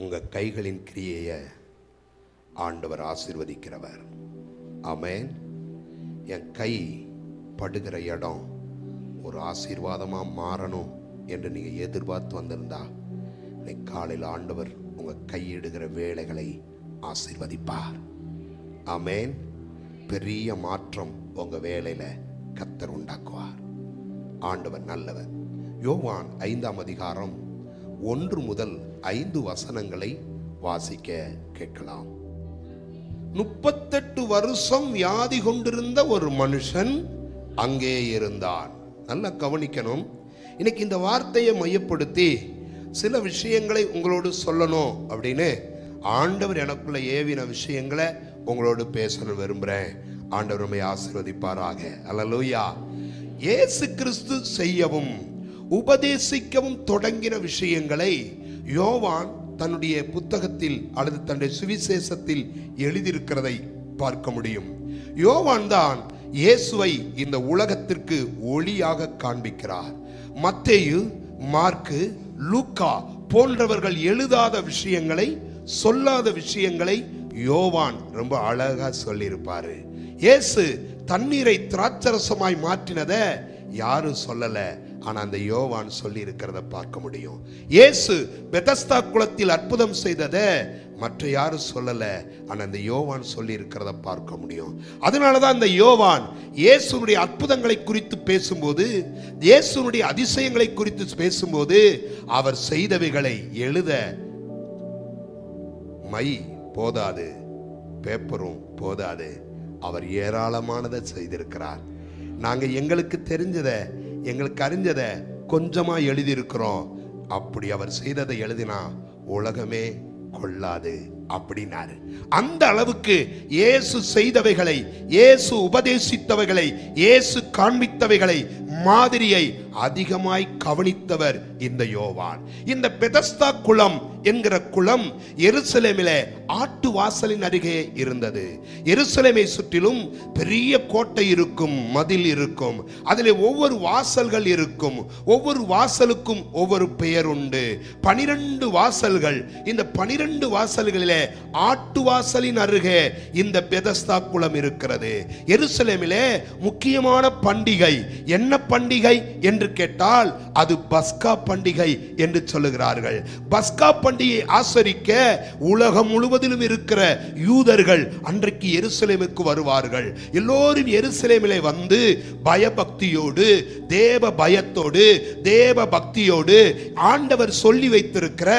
உங்கள் கைகளின் கிரியையை ஆண்டவர் ஆசீர்வதிக்கிறவர். ஆமென். என் கை படுகிற இடம் ஒரு ஆசீர்வாதமாக மாறணும் என்று நீங்கள் எதிர்பார்த்து வந்திருந்தா இன்னைக்கு காலையில் ஆண்டவர் உங்கள் கையிடுகிற வேலைகளை ஆசீர்வதிப்பார். ஆமென். பெரிய மாற்றம் உங்கள் வேலையில் கர்த்தர் உண்டாக்குவார். ஆண்டவர் நல்லவர். யோவான் 5ஆம் அதிகாரம் 1 முதல் 5 வசனங்களை வாசிக்க கேட்கலாம். 38 வருஷம் வியாதி கொண்டிருந்த ஒரு மனுஷன் அங்கே இருந்தான். நல்லா கவனிக்கணும். இன்னைக்கு இந்த வார்த்தையை மையப்படுத்தி சில விஷயங்களை உங்களோடு சொல்லணும் அப்படின்னு ஆண்டவர் எனக்குள்ள ஏவின விஷயங்களை உங்களோடு பேசணும் விரும்புகிறேன். ஆண்டவர் உம்மை ஆசீர்வதிப்பாராக. அல்லேலூயா. இயேசு கிறிஸ்து செய்யவும் உபதேசிக்கவும் தொடங்கின விஷயங்களை யோவான் தன்னுடைய புத்தகத்தில் அல்லது தன்னுடைய சுவிசேஷத்தில் எழுதியிருக்கிறதை பார்க்க முடியும். யோவான் தான் இயேசுவை இந்த உலகத்திற்கு ஒளியாக காண்பிக்கிறார். மத்தேயு, மார்க்கு, லூக்கா போன்றவர்கள் எழுதாத விஷயங்களை, சொல்லாத விஷயங்களை யோவான் ரொம்ப அழகா சொல்லியிருப்பாரு. இயேசு தண்ணீரை திராட்சரசமாய் மாற்றினத யாரும் சொல்லல, ஆனா அந்த யோவான் சொல்லி இருக்கிறத பார்க்க முடியும். இயேசு பெதஸ்தா குளத்தில் அற்புதம் செய்தத மற்ற யாரும் சொல்லல, ஆனா அந்த யோவான் சொல்லி இருக்கிறத பார்க்க முடியும். அதனாலதான் அந்த யோவான் இயேசுனுடைய அற்புதங்களை குறித்து பேசும்போது, இயேசுனுடைய அதிசயங்களை குறித்து பேசும்போது அவர் செய்தவைகளை எழுத மை போதாது, பேப்பரும் போதாது, அவர் ஏராளமானதை செய்திருக்கிறார். நாங்க எங்களுக்கு தெரிஞ்சதை, எங்களுக்கு அறிஞ்சதை கொஞ்சமா எழுதியிருக்கிறோம். அப்படி அவர் செய்ததை எழுதினா உலகமே கொள்ளாது அப்படின்னாரு. அந்த அளவுக்கு இயேசு செய்தவைகளை, இயேசு உபதேசித்தவைகளை, இயேசு காண்பித்தவைகளை, மாதிரியை அதிகமாய் கவனித்தவர் இந்த யோவான். இந்த பெதஸ்தா குளம் என்கிற குளம் எருசலேமிலே ஆட்டு வாசலின் அருகே இருந்தது. எருசலேமை சுற்றிலும் பெரிய கோட்டை இருக்கும், மதில் இருக்கும். அதிலே ஒவ்வொரு வாசல்கள் இருக்கும். ஒவ்வொரு வாசலுக்கும் ஒவ்வொரு பெயர் உண்டு. 12 வாசல்கள். இந்த 12 வாசல்களிலே ஆட்டு வாசலின் அருகே இந்த பெதஸ்தா குளம் இருக்கிறது. எருசலேமிலே முக்கியமான பண்டிகை என்ன பண்டிகை என்று கேட்டால் அது பஸ்கா பண்டிகை என்று சொல்லுகிறார்கள். பஸ்கா பண்டிகையை ஆசரிக்க உலகம் முழுவதிலும் இருக்கிற யூதர்கள் அன்றைக்கு எருசலேமுக்கு வருவார்கள். எல்லோரும் எருசலேமிலே வந்து பயபக்தியோடு, தேவ பயத்தோடு, தேவ பக்தியோடு ஆண்டவர் சொல்லி வைத்திருக்கிற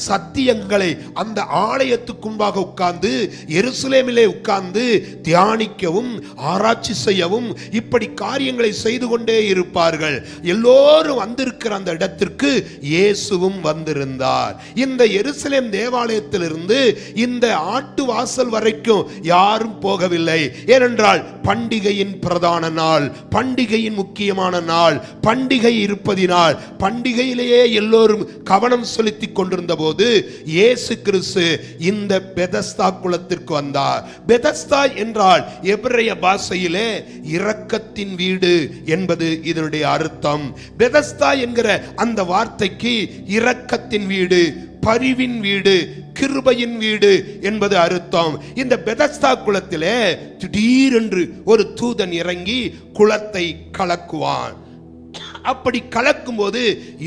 சத்தியங்களை அந்த ஆலயத்துக்கு முன்பாக உட்கார்ந்து, எருசலேமிலே உட்கார்ந்து தியானிக்கவும் ஆராய்ச்சி செய்யவும் இப்படி காரியங்களை செய்து கொண்டே இருப்பார்கள். எல்லோரும் வந்திருக்கிற அந்த இடத்திற்கு இயேசுவும் வந்திருந்தார். இந்த எருசலேம் தேவாலயத்திலிருந்து இந்த ஆட்டு வாசல் வரைக்கும் யாரும் போகவில்லை. ஏனென்றால் பண்டிகையின் பிரதான நாள், பண்டிகையின் முக்கியமான நாள், பண்டிகை இருப்பதினால் பண்டிகையிலேயே எல்லோரும் கவனம் செலுத்தி கொண்டிருந்த போது இயேசு கிறிஸ்து இந்த பெதஸ்தா குளத்திற்கு வந்தார். பெதஸ்தா என்றால் எபிரேய பாஷையிலே இரக்கத்தின் வீடு என்பது இதனுடைய அர்த்தம். பெதஸ்தா என்கிற அந்த வார்த்தைக்கு இரக்கத்தின் வீடு, பரிவின் வீடு, கிருபையின் வீடு என்பது அர்த்தம். இந்த பெதஸ்தா குளத்திலே திடீரென்று ஒரு தூதன் இறங்கி குளத்தை கலக்குவான். அப்படி கலக்கும் போது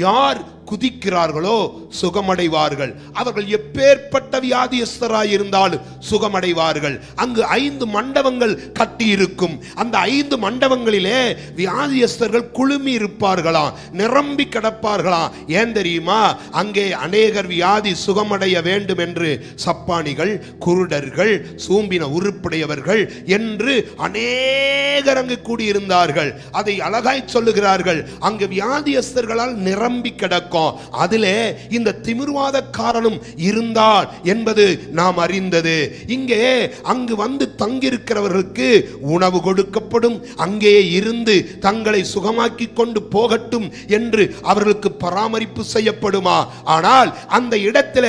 யார் குதிக்கிறார்களோ சுகமடைவார்கள். அவர்கள் எப்பேற்பட்ட வியாதியஸ்தராய் இருந்தாலும் சுகமடைவார்கள். அங்கு 5 மண்டபங்கள் கட்டி இருக்கும். அந்த 5 மண்டபங்களிலே வியாதியஸ்தர்கள் குழுமி இருப்பார்களாம், நிரம்பி கிடப்பார்களாம். ஏன் தெரியுமா? அங்கே அநேகர் வியாதி சுகமடைய வேண்டும் என்று சப்பானிகள், குருடர்கள், சூம்பின உருப்புடையவர்கள் என்று அநேகர் அங்கு கூடியிருந்தார்கள். அதை அழகாய் சொல்லுகிறார்கள், அங்கு வியாதியஸ்தர்களால் நிரம்பி கிடக்கும். அதிலே இந்த திமிர்வாதக்காரனும் இருந்தான் என்பது நாம் அறிந்தது. இங்கே அங்கு வந்து தங்கியிருக்கிறவர்களுக்கு உணவு கொடுக்கப்படும், அங்கே இருந்து தங்களை சுகமாக்கி கொண்டு போகட்டும் என்று அவர்களுக்கு பராமரிப்பு செய்யப்படுமா? ஆனால் அந்த இடத்துல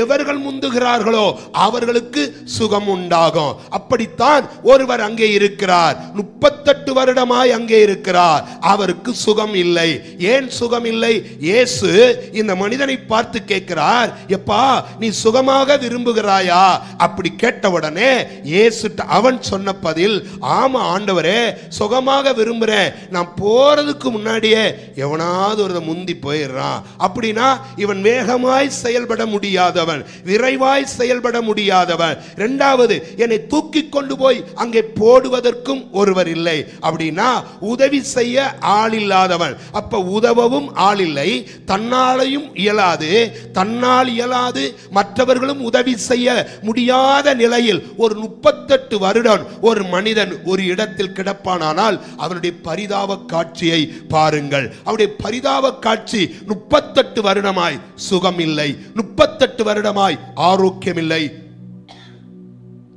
எவர்கள் முந்துகிறார்களோ அவர்களுக்கு சுகம் உண்டாகும். அப்படித்தான் ஒருவர் அங்கே இருக்கிறார். 38 வருடமாய் அங்கே இருக்கிறார். அவருக்கு சுகம் இல்லை. ஏன் சுகம் இல்லை? இயேசு இந்த மனிதனை பார்த்து கேட்கிறார், எப்பா நீ சுகமாக விரும்புகிறாயா? அப்படி கேட்டவுடனே இயேசு அவன் சொன்ன பதில், ஆமா ஆண்டவரே, சுகமாக விரும்புறேன். நான் போறதுக்கு முன்னாடியே எவனாவது ஒரு முந்தி போயிடுறான். அப்படின்னா இவன் வேகமாய் செயல்பட முடியாதவன், விரைவாய் செயல்பட முடியாதவன். இரண்டாவது, என்னை தூக்கி கொண்டு போய் அங்கே போடுவதற்கும் ஒருவர் இல்லை. அப்படின்னா உதவி செய்ய ஆள் இல்லாதவன். அப்ப உதவவும் ஆள் இல்லை, தன்னாலையும் இயலாது, தன்னால் இயலாது மற்றவர்களும் உதவி செய்ய முடியாத நிலையில் ஒரு 38 வருடம் ஒரு மனிதன் ஒரு இடத்தில் கிடப்பானால் அவனுடைய பரிதாப காட்சியை பாருங்கள். அவருடைய பரிதாப காட்சி, 38 வருடமாய் சுகம் இல்லை, 38 வருடமாய் ஆரோக்கியம் இல்லை,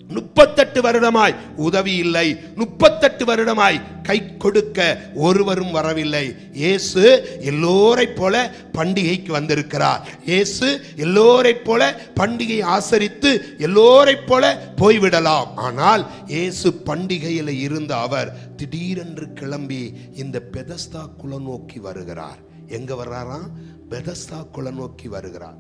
38 வருடமாய் உதவி இல்லை, 38 வருடமாய் கை கொடுக்க ஒருவரும் வரவில்லை. இயேசு எல்லோரை போல பண்டிகைக்கு வந்திருக்கிறார். இயேசு எல்லோரை போல பண்டிகை ஆசரித்து எல்லோரை போல போய்விடலாம். ஆனால் இயேசு பண்டிகையில் இருந்த அவர் திடீரென்று கிளம்பி இந்த பெதஸ்தா குளம் நோக்கி வருகிறார். எங்க வர்றாராம்? பெதஸ்தா குளம் நோக்கி வருகிறார்.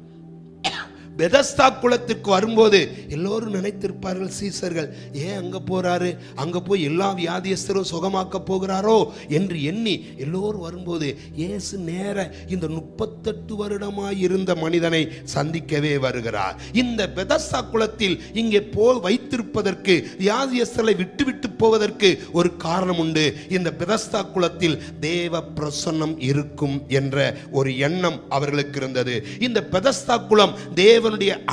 பெதஸ்தா குளத்துக்கு வரும்போது எல்லோரும் நினைத்திருப்பார்கள், சீசர்கள் ஏன் அங்க போறாரு, அங்க போய் எல்லா வியாதியஸ்தரும் சுகமாக்க போகிறாரோ என்று எண்ணி எல்லோரும் வரும்போது இயேசு நேர இந்த 38 வருடமாய் இருந்த மனிதனை சந்திக்கவே வருகிறார். இந்த பெதஸ்தா குளத்தில் இங்கே போய் வைத்திருப்பதற்கு, வியாதியஸ்தரை விட்டுவிட்டு போவதற்கு ஒரு காரணம் உண்டு. இந்த பெதஸ்தா குளத்தில் தேவ பிரசன்னம் இருக்கும் என்ற ஒரு எண்ணம் அவர்களுக்கு இருந்தது. இந்த பெதஸ்தா குளம் தேவ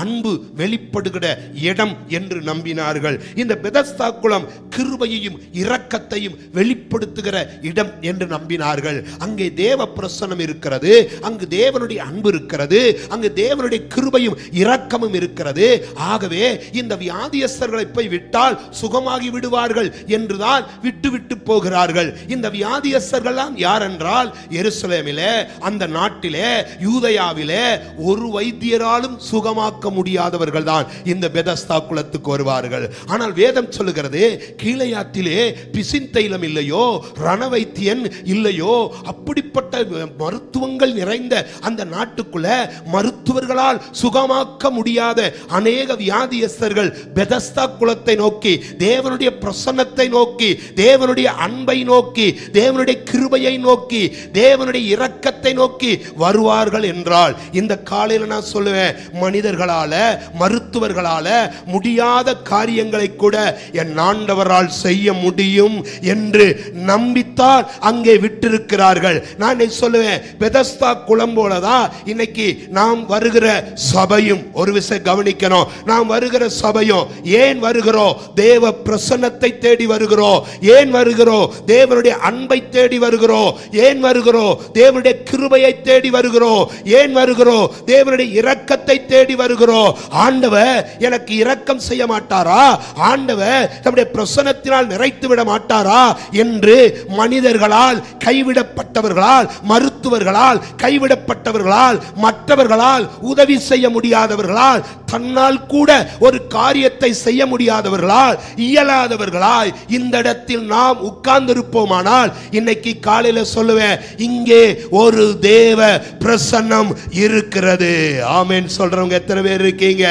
அன்பு வெளிப்படுகிற இடம் என்று நம்பினார்கள். இந்த பெதஸ்தா குளம் கிருபையையும் இரக்கத்தையும் வெளிப்படுத்துகிற இடம் என்று நம்பினார்கள். அங்கே தேவ பிரசன்னம் இருக்கிறது, அங்கு தேவனுடைய அன்பு இருக்கிறது, அங்கு தேவனுடைய கிருபையும் இரக்கமும் இருக்கிறது. ஆகவே இந்த வியாதியஸ்தர்களை போய் விட்டால் சுகமாகி விடுவார்கள் என்றுதான் விட்டு போகிறார்கள். இந்த வியாதியஸ்தர்கள் யார் என்றால், எருசலேமிலே, அந்த நாட்டிலே, யூதயாவிலே ஒரு வைத்தியராலும் சுகமாக்க முடியாதவர்கள் தான் இந்த பெதஸ்தா குளத்துக்கு வருவார்கள். ஆனால் வேதம் சொல்லுகிறது, கீழையாத்திலே பிசின் தைலம் இல்லையோ, ரணவைத்தியன் இல்லையோ, அப்படிப்பட்ட மருத்துவங்கள் நிறைந்த அந்த நாட்டுக்குள்ள மருத்துவர்களால் சுகமாக்க முடியாத அநேக வியாதியஸ்தர்கள் பெதஸ்தா குளத்தை நோக்கி, தேவனுடைய பிரசன்னத்தை நோக்கி, தேவனுடைய அன்பை நோக்கி, தேவனுடைய கிருபையை நோக்கி, தேவனுடைய இரக்கத்தை நோக்கி வருவார்கள் என்றால், இந்த காலையில் நான் சொல்லுவேன், மனிதர்களால, மருத்துவர்களால முடியாத காரியங்களை கூட என் ஆண்டவரால் செய்ய முடியும் என்று நம்பித்தான் அங்கே விட்டிருக்கிறார்கள். நான் சொல்லுவேன், பெதஸ்தா குளம் போலதான் இன்னைக்கு நாம் வருகிற சபையும். ஒரு விஷயம் கவனிக்கணும், நாம் வருகிற சபையும் ஏன் வருகிறோம்? தேவ பிரசன்னத்தை தேடி வருகிறோம். ஏன் வருகிறோம்? தேவனுடைய அன்பை தேடி வருகிறோம். ஏன் வருகிறோம்? தேவனுடைய கிருபையை தேடி வருகிறோம். ஏன் வருகிறோம்? தேவனுடைய இரக்கத்தை தேடி வருகிறோம். ஆண்டவர் எனக்கு இரக்கம் செய்ய மாட்டாரா? ஆண்டவர் நம்முடைய பிரசன்னத்தினால் நிறைத்து விட மாட்டாரா என்று மனிதர்களால் கைவிடப்பட்டவர்களால், மருத்துவர்களால் கைவிடப்பட்டவர்களால், மற்றவர்களால் உதவி செய்ய முடியாதவர்களால், தன்னால் கூட ஒரு காரியத்தை செய்ய முடியாதவர்களால், இயலாதவர்களால் இந்த இடத்தில் நாம் உட்கார்ந்திருப்போமானால், இன்னைக்கு காலையில் சொல்லுவேன், இங்கே ஒரு தேவ பிரசன்னம் இருக்கிறது. ஆமென் சொல்றவங்க எத்தனை பேர் இருக்கீங்க?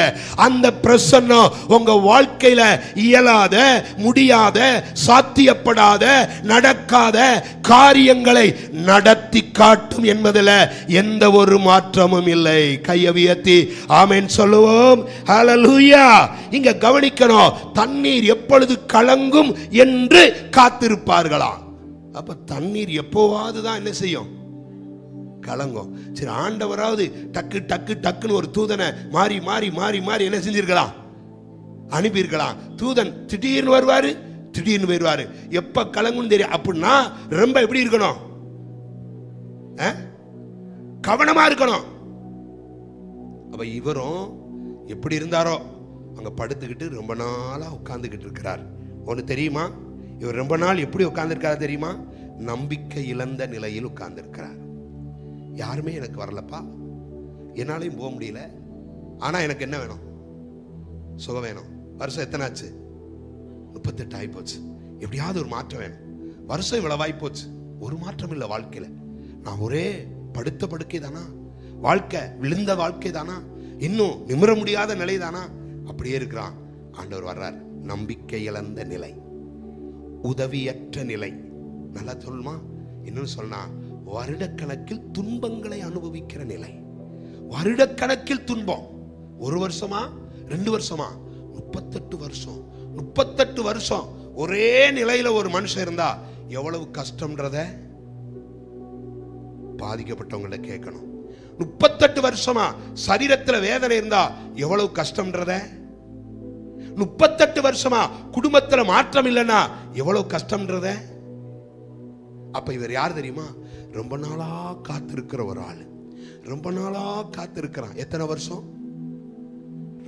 அந்த பிரசன்னம் உங்க வாழ்க்கையில இயலாத, முடியாத, சாத்தியப்படாத, நடக்காத காரியங்களை நடத்தி காட்டும் என்பதில் எந்த ஒரு மாற்றமும் இல்லை. கையை உயர்த்தி ஆமென் சொல்லுவோம். ஹல்லேலூயா. இங்க கவனிக்கணும், தண்ணீர் எப்பொழுது கலங்கும் என்று காத்திருப்பார்களாம். அப்ப தண்ணீர் எப்போவாது தான் என்ன செய்யும்? கலங்கும். சரி, ஆண்டவராவது டக்கு டக்கு டக்குன்னு ஒரு தூதனை மாறி மாறி மாறி மாறி என்ன செஞ்சிருக்கலாம்? அனுப்பியிருக்கலாம். தூதன் திடீர்னு வருவாரு, திடீர்னு போயிடுவாரு. எப்ப கலங்குன்னு தெரியும். அப்படின்னா ரொம்ப எப்படி இருக்கணும்? கவனமா இருக்கணும். அப்ப இவரும் எப்படி இருந்தாரோ அங்க படுத்துக்கிட்டு ரொம்ப நாளா உட்கார்ந்துகிட்டு இருக்கிறார். ஒன்று தெரியுமா? இவர் ரொம்ப நாள் எப்படி உட்கார்ந்துருக்காரு தெரியுமா? நம்பிக்கை இழந்த நிலையில் உட்கார்ந்துருக்கிறார். யாருமே எனக்கு வரலப்பா, என்னாலையும் போக முடியல, ஆனா எனக்கு என்ன வேணும்? சுகம் வேணும். வருஷம் எத்தனை ஆச்சு? 38 ஆகி போச்சு. எப்படியாவது ஒரு மாற்றம் வேணும். வருஷம் இவ்வளவாய் போச்சு, ஒரு மாற்றம் இல்லை வாழ்க்கையில. நான் ஒரே படுத்த படுக்கை தானா, வாழ்க்கை விழுந்த வாழ்க்கை தானா, இன்னும் நிமிர முடியாத நிலை தானா, அப்படியே இருக்கிறான். ஆண்டவர் வர்றார். நம்பிக்கை இழந்த நிலை, உதவியற்ற நிலை. நல்லா சொல்லுமா? இன்னும் சொன்னா வருடக்கணக்கில் துன்பங்களை அனுபவிக்கிற நிலை. வருடக்கணக்கில் துன்பம். 1 வருஷமா 2 வருஷமா 38 வருஷம். 38 வருஷம் ஒரே நிலையில ஒரு மனுஷன் இருந்தா எவ்வளவு கஷ்டம்ன்றத பாதிக்கப்பட்டவங்கள கேட்கணும். 38 வருஷமா சரீரத்துல வேதனை இருந்தா எவ்வளவு கஷ்டம்ன்றத, 38 வருஷமா குடும்பத்துல மாற்றம் இல்லைன்னா எவ்வளவு கஷ்டம்ன்றத. அப்ப இவர் யார் தெரியுமா? ரொம்ப நாளா காத்திருக்கிற ஒரு ஆளு. ரொம்ப நாளா காத்திருக்கிறான். எத்தனை வருஷம்?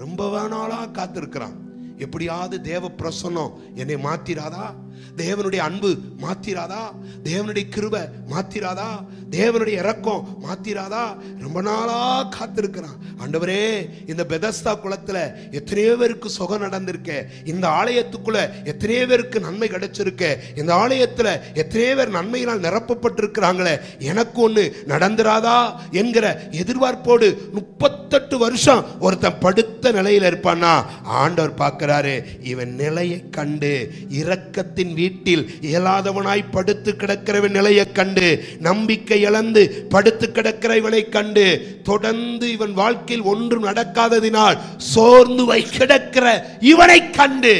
ரொம்ப நாளா காத்திருக்கிறான். எப்படியாவது தேவ பிரசன்னம் என்னை மாத்திராதா, தேவனுடைய அன்பு மாத்திராதா, தேவனுடைய கிருபை மாத்திராதா, தேவனுடைய இரக்கம் மாத்திராதா. ரொம்ப நாளா காத்திருக்கிறான். ஆண்டவரே, இந்த பெதஸ்தா குளத்துல எத்தனையோ பேருக்கு சுகம் நடந்திருக்க, இந்த ஆலயத்துக்குள்ள எத்தனையோ பேருக்கு நன்மை கிடைச்சிருக்க, இந்த ஆலயத்துல எத்தனையோ பேர் நன்மையினால் நிரப்பப்பட்டிருக்கிறாங்களே, எனக்கு ஒண்ணு நடந்துராதா என்கிற எதிர்பார்ப்போடு 38 வருஷம் ஒருத்தன் படுத்த நிலையில இருப்பான்னா ஆண்டவர் பார்க்கிறாரு. இவன் நிலையை கண்டு, இரக்கத்தின் வீட்டில் இயலாதவனாய் படுத்து கிடக்கிறவன் நிலையை கண்டு, நம்பிக்கை இழந்து படுத்து கிடக்கிற இவனை கண்டு, தொடர்ந்து இவன் வாழ்க்கையில் ஒன்றும் நடக்காததினால் சோர்ந்து கிடக்கிற இவனை கண்டு,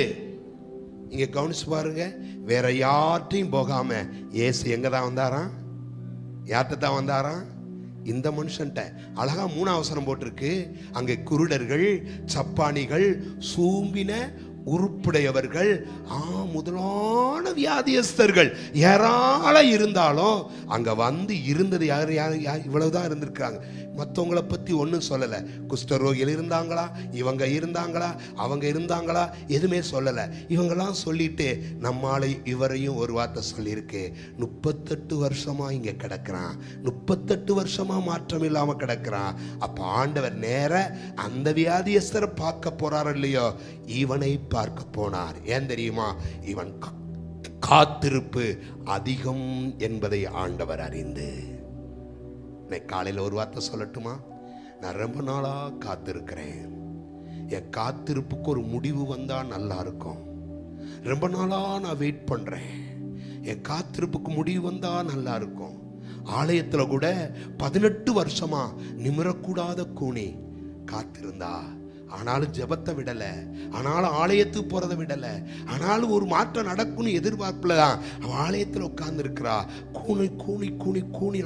இங்க கவனிச்சு பாருங்க, வேற யார்ட்டையும் போகாம இயேசு எங்க தான் வந்தாராம்? யார்கிட்ட தான் வந்தாராம்? இந்த மனுஷன்ட்ட. அழகா 3ஆம் வசனம் போட்டிருக்கு. அங்கே குருடர்கள், சப்பானிகள், சூம்பின உறுப்புடையவர்கள், முதலான வியாதியஸ்தர்கள் ஏராளம் இருந்தாலும் அங்க வந்து இருந்தது யார்? இவ்வளவுதான் இருந்திருக்காங்க. மற்றவங்களை பத்தி ஒன்றும் சொல்லலை. குஷ்டரோகிகள் இருந்தாங்களா, இவங்க இருந்தாங்களா, அவங்க இருந்தாங்களா, எதுவுமே சொல்லலை. இவங்கெல்லாம் சொல்லிட்டு நம்மாலை இவரையும் ஒரு வார்த்தை சொல்லியிருக்கு. 38 வருஷமா இங்க கிடக்கிறான், 38 வருஷமா மாற்றம் இல்லாம கிடக்கிறான். அப்ப ஆண்டவர் நேர அந்த வியாதியஸ்தரை பார்க்க போறார் இல்லையோ, இவனை பார்க்க போனார். ஏன் தெரியுமா? இவன் காத்திருப்பு அதிகம் என்பதை ஆண்டவர் அறிந்து. காலையில் ஒரு வார்த்தை சொல்லட்டுமா? நான் ரொம்ப நாளா காத்திருக்கிறேன். என் காத்திருப்புக்கு ஒரு முடிவு வந்தா நல்லா இருக்கும். ரொம்ப நாளா நான் வெயிட் பண்றேன். என் காத்திருப்புக்கு முடிவு வந்தா நல்லா இருக்கும். ஆலயத்துல கூட 18 வருஷமா நிமிரக்கூடாத கூனி காத்திருந்தா, ஆனாலும் ஜெபத்தை விடல, ஆனாலும் ஆலயத்துக்கு போறதை விடல, ஆனாலும் ஒரு மாற்றம் நடக்கும்னு எதிர்பார்ப்புல தான் அவன் ஆலயத்தில் உட்கார்ந்து இருக்கிறா. கூனி கூனி கூனி கூனி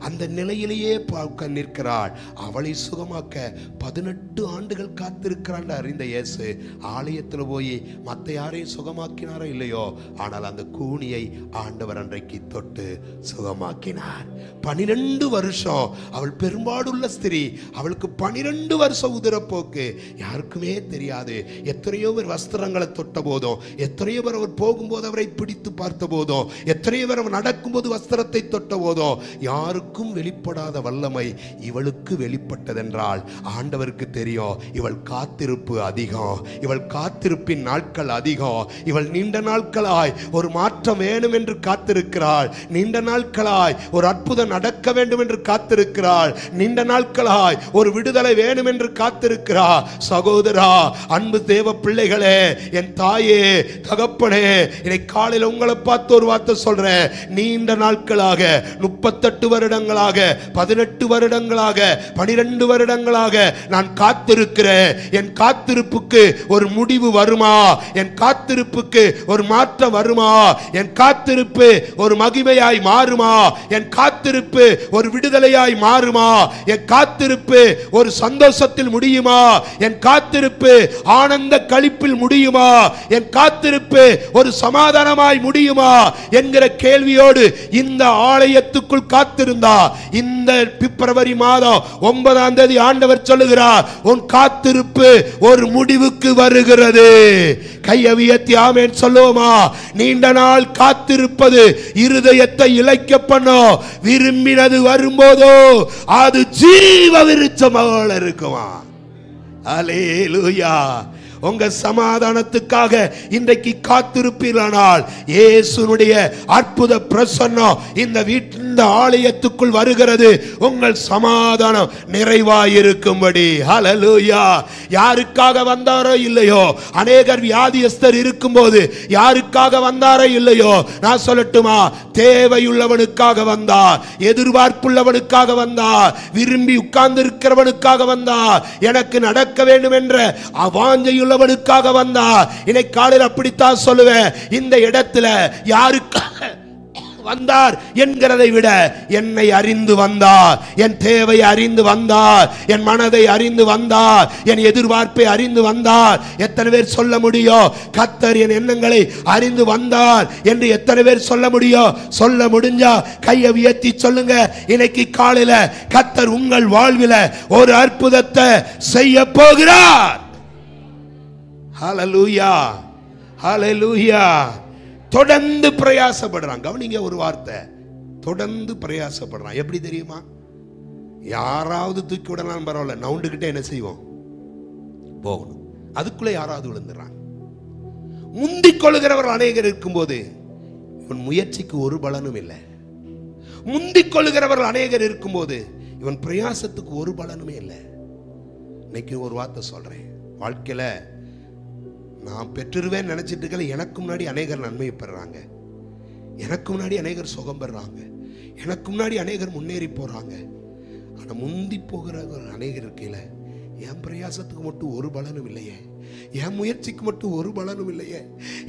அந்த நிலையிலேயே பார்க்க நிற்கிறாள். அவளை சுகமாக்க 18 ஆண்டுகள் காத்திருக்கிறான் அறிந்த இயேசு ஆலயத்தில் போய் மற்ற யாரையும் சுகமாக்கினாரோ இல்லையோ, ஆனால் அந்த கூனியை ஆண்டவர் அன்றைக்கு தொட்டு சுகமாக்கினார். 12 வருஷம் அவள் பெரும்பாடுள்ள ஸ்திரீ. அவளுக்கு 12 வருஷம் உதிரப்போக்கு. யாருக்குமே தெரியாது. எத்தனையோ பேர் வஸ்திரங்களை தொட்ட போதும், எத்தனையோ பேர் அவர் போகும்போது அவரை பிடித்து பார்த்த போதும், எத்தனையோ பேர் அவர் நடக்கும்போது வஸ்திரத்தை தொட்ட போதும், யாருக்கும் வெளிப்படாத வல்லமை இவளுக்கு வெளிப்பட்டதென்றால் ஆண்டவருக்கு தெரியும். இவள் காத்திருப்பு அதிகம், இவள் காத்திருப்பின் நாட்கள் அதிகம். இவள் நீண்ட நாட்களாய் ஒரு மாற்றம் வேணும் என்று காத்திருக்கிறாள். நீண்ட நாட்களாய் ஒரு அற்புதம் நடக்க வேண்டும் என்று காத்திருக்கிறாள். நீண்ட நாட்களாய் ஒரு விடுதலை வேணும் என்று காத்திருக்கிறாள். சகோதரா, அன்பு தேவ பிள்ளைகளே, என் தாயே, தகப்பனே, இன்னைக்கு காலையில் உங்களை பார்த்து ஒரு வார்த்தை சொல்றேன். நீண்ட நாட்களாக, 38 வருடங்களாக, 18 வருடங்களாக, 12 வருடங்களாக நான் காத்திருக்கிறேன். என் காத்திருப்புக்கு ஒரு முடிவு வருமா? என் காத்திருப்புக்கு ஒரு மாற்றம் வருமா? என் காத்திருப்பு ஒரு மகிமையாய் மாறுமா? என் காத்திருப்பு ஒரு விடுதலையாய் மாறுமா? என் காத்திருப்பு ஒரு சந்தோஷத்தில் முடியுமா? என் காத்திருப்பு ஆனந்த களிப்பில் முடியுமா? என் காத்திருப்பு ஒரு சமாதானமாய் முடியுமா என்கிற கேள்வியோடு இந்த ஆலயத்துக்குள் காத்திருந்தா, இந்த பிப்ரவரி மாதம் 9ஆம் தேதி ஆண்டவர் சொல்லுகிறார், உன் காத்திருப்பு ஒரு முடிவுக்கு வருகிறது. கையவியத்தி ஆமென் சொல்லுவோமா? நீண்ட நாள் காத்திருப்பது இருதயத்தை இளைக்க பண்ணும். விரும்பினது வரும்போதோ அது ஜீவ விருட்சமாக இருக்குமா? அல்லேலூயா. உங்க சமாதானத்துக்காக இன்றைக்கு காத்திருப்பீர்களானால் இயேசுனுடைய அற்புத பிரசன்னம் இந்த வீட்டின் ஆலயத்துக்குள் வருகிறது. உங்கள் சமாதானம் நிறைவாயிருக்கும்படி. ஹல்லேலூயா. யாருக்காக வந்தாரோ இல்லையோ, அநேகர் வியாதியஸ்தர் இருக்கும்போது யாருக்காக வந்தாரோ இல்லையோ, நான் சொல்லட்டுமா, தேவையுள்ளவனுக்காக வந்தார், எதிர்பார்ப்புள்ளவனுக்காக வந்தார், விரும்பி உட்கார்ந்து இருக்கிறவனுக்காக வந்தார், எனக்கு நடக்க வேண்டும் என்ற வாஞ்சையுள்ளவனுக்காக வந்தார். இன்னைக்கு காலையில் அப்படித்தான் சொல்லுவேன். இந்த இடத்துல யாருக்காக வந்தார் என்கிறதை விட என்னை அறிந்து வந்தார், என் தேவையை அறிந்து வந்தார், என் மனதை அறிந்து வந்தார், என் எதிர்பார்ப்பை அறிந்து வந்தார். எத்தனை பேர் சொல்ல முடியும் கர்த்தர் என் எண்ணங்களை அறிந்து வந்தார் என்று? எத்தனை பேர் சொல்ல முடியும்? சொல்ல முடிஞ்சா கையை உயர்த்தி சொல்லுங்க. இன்னைக்கு காலையில கர்த்தர் உங்கள் வாழ்வில் ஒரு அற்புதத்தை செய்ய போகிறார். ஹல்லேலூயா, ஹல்லேலூயா. தொடர்ந்து பிரயாசப்படுறான். கவனிங்க ஒரு வார்த்தை, தொடர்ந்து பிரயாசப்படுறான். எப்படி தெரியுமா? யாராவது தூக்கி விடலாம் பரவாயில்ல, நவுண்டுகிட்டே என்ன செய்வோம், போகணும். அதுக்குள்ள யாராவது விழுந்துறான். முந்திக் கொள்கிறவர் அநேகர் இருக்கும்போது இவன் முயற்சிக்கு ஒரு பலனும் இல்லை. முந்திக் கொள்கிறவர்கள் அநேகர் இருக்கும்போது இவன் பிரயாசத்துக்கு ஒரு பலனுமே இல்லை. இன்னைக்கு ஒரு வார்த்தை சொல்றேன், வாழ்க்கையில நான் பெற்றுருவேன் நினைச்சிட்டு இருக்கல, எனக்கு முன்னாடி அநேகர் நன்மை பெறாங்க, எனக்கு முன்னாடி அநேகர் சுகம் பெறாங்க, எனக்கு முன்னாடி அநேகர் முன்னேறி போறாங்க. ஆனா முந்தி போகிறவர்கள் அநேகர் இருக்கையில என் பிரயாசத்துக்கு மட்டும் ஒரு பலனும் இல்லையே, என் முயற்சிக்கு மட்டும் ஒரு பலனும் இல்லையே,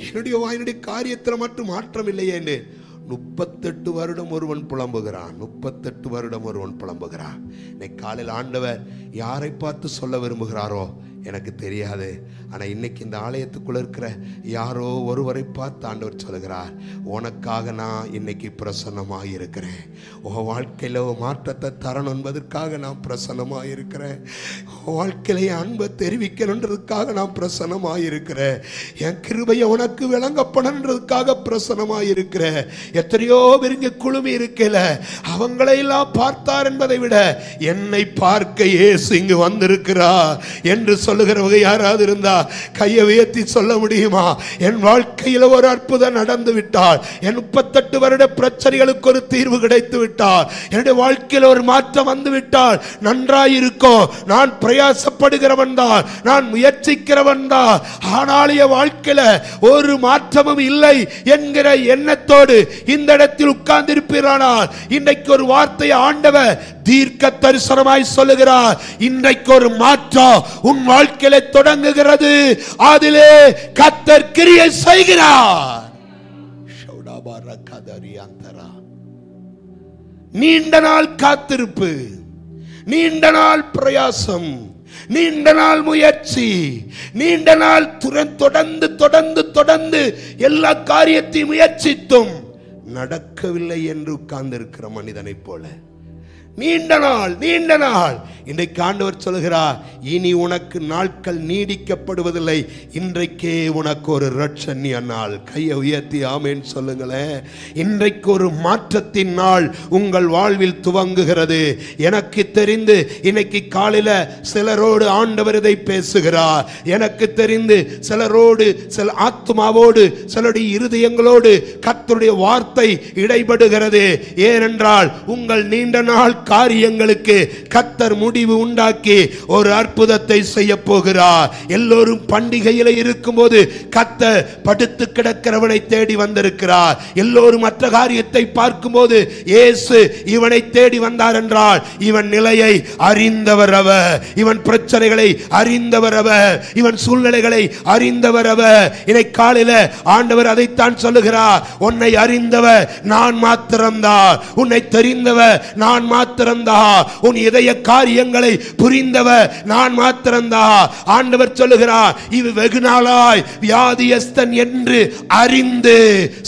என்னுடைய காரியத்தில் மட்டும் மாற்றம் இல்லையே என்று 38 வருடம் ஒருவன் புலம்புகிறான். 38 வருடம் ஒருவன் புலம்புகிறான். இன்னைக்கு காலையில் ஆண்டவர் யாரை பார்த்து சொல்ல விரும்புகிறாரோ எனக்கு தெரியாது. ஆனால் இன்னைக்கு இந்த ஆலயத்துக்குள்ள இருக்கிற யாரோ ஒருவரை பார்த்து ஆண்டவர் சொல்லுகிறார், உனக்காக நான் இன்னைக்கு பிரசன்னமாக இருக்கிறேன். உன் வாழ்க்கையில் மாற்றத்தை தரணும் என்பதற்காக நான் பிரசன்னமாக இருக்கிறேன். வாழ்க்கையில அன்பை தெரிவிக்கணுன்றதுக்காக நான் பிரசன்னமாக இருக்கிறேன். என் கிருபையை உனக்கு விளங்கப்படன்றதுக்காக பிரசன்னமாக இருக்கிறேன். எத்தனையோ பெருங்க குழுமி இருக்கல, அவங்களையெல்லாம் பார்த்தார் என்பதை விட என்னை பார்க்க இயேசு இங்கு வந்திருக்கிறார் என்று சொல்லுகிறவங்க யாராவது இருந்தா கையை உயர்த்தி சொல்ல முடியுமா? என் வாழ்க்கையில் ஒரு அற்புதம் நடந்து விட்டால், என் 38 வருட பிரச்சனைகளுக்கு ஒரு தீர்வு கிடைத்து விட்டால், என்னுடைய வாழ்க்கையில் ஒரு மாற்றம் வந்து விட்டால் நன்றாயிருக்கும். நான் பிரயாசப்படுகிறவன் தான், நான் முயற்சிக்கிறவன் தான், ஆனால் என் வாழ்க்கையில ஒரு மாற்றமும் இல்லை என்கிற எண்ணத்தோடு இந்த இடத்தில் உட்கார்ந்திருப்பீரானால் இன்றைக்கு ஒரு வார்த்தையை ஆண்டவர் தீர்க்க தரிசனமாய் சொல்லுகிறார். இன்றைக்கு ஒரு மாற்றம் உன் வாழ்க்கையில தொடங்குகிறது. அதிலே கர்த்தர் கிரியை செய்கிறார். நீண்ட நாள் காத்திருப்பு, நீண்ட நாள் பிரயாசம், நீண்ட நாள் முயற்சி, நீண்ட நாள் தொடர்ந்து தொடர்ந்து தொடர்ந்து எல்லா காரியத்தையும் முயற்சித்தும் நடக்கவில்லை என்று உட்கார்ந்திருக்கிற மனிதனை போல நீண்ட நாள் நீண்ட நாள் இன்றைக்கு ஆண்டவர் சொல்கிறார், இனி உனக்கு நாட்கள் நீடிக்கப்படுவதில்லை, இன்றைக்கே உனக்கு ஒரு ரட்சணிய நாள். கையை உயர்த்தி ஆமென் சொல்லுங்களேன். இன்றைக்கு ஒரு மாற்றத்தின் நாள் உங்கள் வாழ்வில் துவங்குகிறது. எனக்கு தெரிந்து இன்னைக்கு காலையில சிலரோடு ஆண்டவர் இதை பேசுகிறார். எனக்கு தெரிந்து சிலரோடு, சில ஆத்மாவோடு, சிலருடைய இருதயங்களோடு கர்த்தருடைய வார்த்தை இடைபடுகிறது. ஏனென்றால் உங்கள் நீண்ட நாள் காரியங்களுக்கு கர்த்தர் முடிவு உண்டாக்கி ஒரு அற்புதத்தை செய்ய போகிறார். எல்லோரும் பண்டிகையில இருக்கும்போது கர்த்தர் படுத்து கிடக்கிறவனை தேடி வந்திருக்கிறார். எல்லோரும் மற்ற காரியத்தை பார்க்கும்போது இயேசு இவனை தேடி வந்தார் என்றால் இவன் நிலையை அறிந்தவர் அவர், இவன் பிரச்சனைகளை அறிந்தவர் அவர், இவன் சூழ்நிலைகளை அறிந்தவர் அவர். இன்னைக்கு காலையில ஆண்டவர் அதைத்தான் சொல்லுகிறார், உன்னை அறிந்தவர் நான் மாத்திரம்தான், உன்னை தெரிந்தவர் நான் மாத்திரம்தான், உன் இதய காரியங்களை புரிந்தவர் நான் மாத்திரம்தான். ஆண்டவர் சொல்லுகிறார், இது வெகு நாளாய் வியாதியஸ்தன் என்று அறிந்து,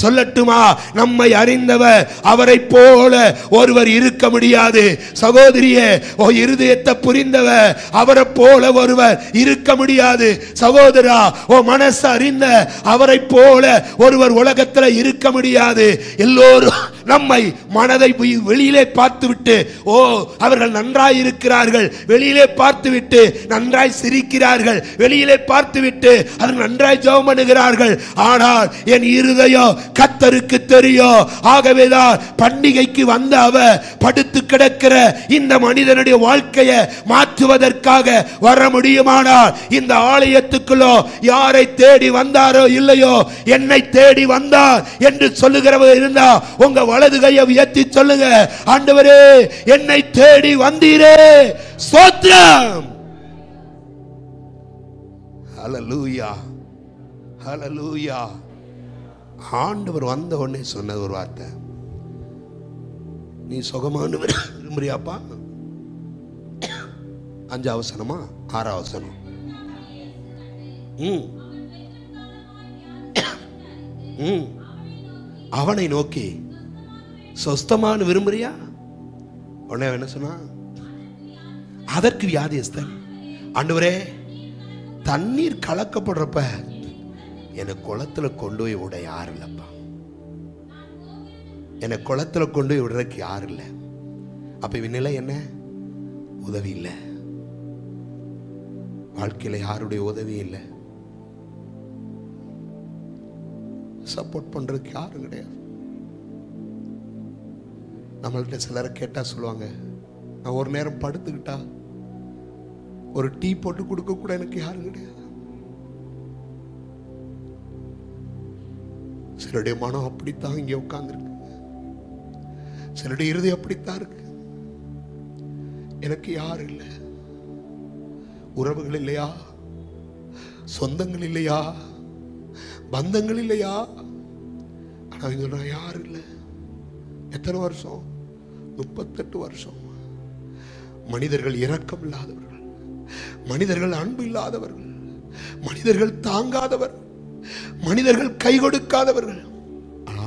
சொல்லட்டுமா, நம்மை அறிந்தவர் அவரை போல ஒருவர் இருக்க முடியாது. சகோதரியே, ஓ இருதயத்தை புரிந்தவர் அவரை போல ஒருவர் இருக்க முடியாது. சகோதரா, ஓ மனசு அறிந்த அவரை போல ஒருவர் உலகத்தில் இருக்க முடியாது. எல்லோரும் நம்மை மனதை வெளியிலே பார்த்துவிட்டு ஓ அவர்கள் நன்றாய் இருக்கிறார்கள், வெளியிலே பார்த்துவிட்டு நன்றாய் சிரிக்கிறார்கள், வெளியிலே பார்த்துவிட்டு அவர்கள் நன்றாய் ஜெபம் பண்ணுகிறார்கள். ஆனால் என் இருதயம் கர்த்தருக்கு தெரியும். ஆகவேதான் பண்டிகைக்கு வந்த அவர் படுத்து கிடக்கிற இந்த மனிதனுடைய வாழ்க்கையை மாற்றுவதற்காக வர முடியுமானால் இந்த ஆலயத்துக்குள்ளோ யாரை தேடி வந்தாரோ இல்லையோ, என்னை தேடி வந்தார் என்று சொல்லுகிறவர் இருந்தா உங்க வலது கையை உயர்த்தி சொல்லுங்க, ஆண்டவரே என்னை தேடி வந்தீரே, ஸ்தோத்திரம். ஹல்லேலூயா, ஹல்லேலூயா. ஆண்டவர் வந்த உடனே சொன்னது ஒரு வார்த்தை, நீ சுகமான விரும்புறியாப்பா? 5 வசனமா 6 வசனம்? அவனை நோக்கி சொஸ்தமான விரும்புறியா? உடனே என்ன சொன்னா, அதற்கு வியாதியஸ்தன், ஆண்டவரே தண்ணீர் கலக்கப்படுறப்ப எனக்கு குளத்துல கொண்டு போய் விட யாரும் இல்லப்பா, எனக்கு குளத்துல கொண்டு போய் விடுறதுக்கு யாரும் இல்லை. அப்ப இவன் நிலை என்ன? உதவி இல்லை, வாழ்க்கையில யாருடைய உதவி இல்லை, சப்போர்ட் பண்றதுக்கு யாரும் கிடையாது. நம்மள்கிட்ட சிலரை கேட்டா சொல்லுவாங்க, நான் ஒரு நேரம் படுத்துக்கிட்டா ஒரு டீ போட்டு கொடுக்க கூட எனக்கு யாரும் கிடையாது. சிலருடைய மனம் அப்படித்தான் இங்கே உட்கார்ந்துருக்கு, சிலருடைய இறுதி அப்படித்தான் இருக்கு. எனக்கு யாரும் இல்லை, உறவுகள் இல்லையா, சொந்தங்கள் இல்லையா, பந்தங்கள் இல்லையா, ஆனா இங்க யாரும் இல்லை. எத்தனை வருஷம்? 38 வருஷம். மனிதர்கள் இரக்கம் இல்லாதவர்கள், மனிதர்கள் அன்பு இல்லாதவர்கள், மனிதர்கள் தாங்காதவர், மனிதர்கள் கை கொடுக்காதவர்கள்.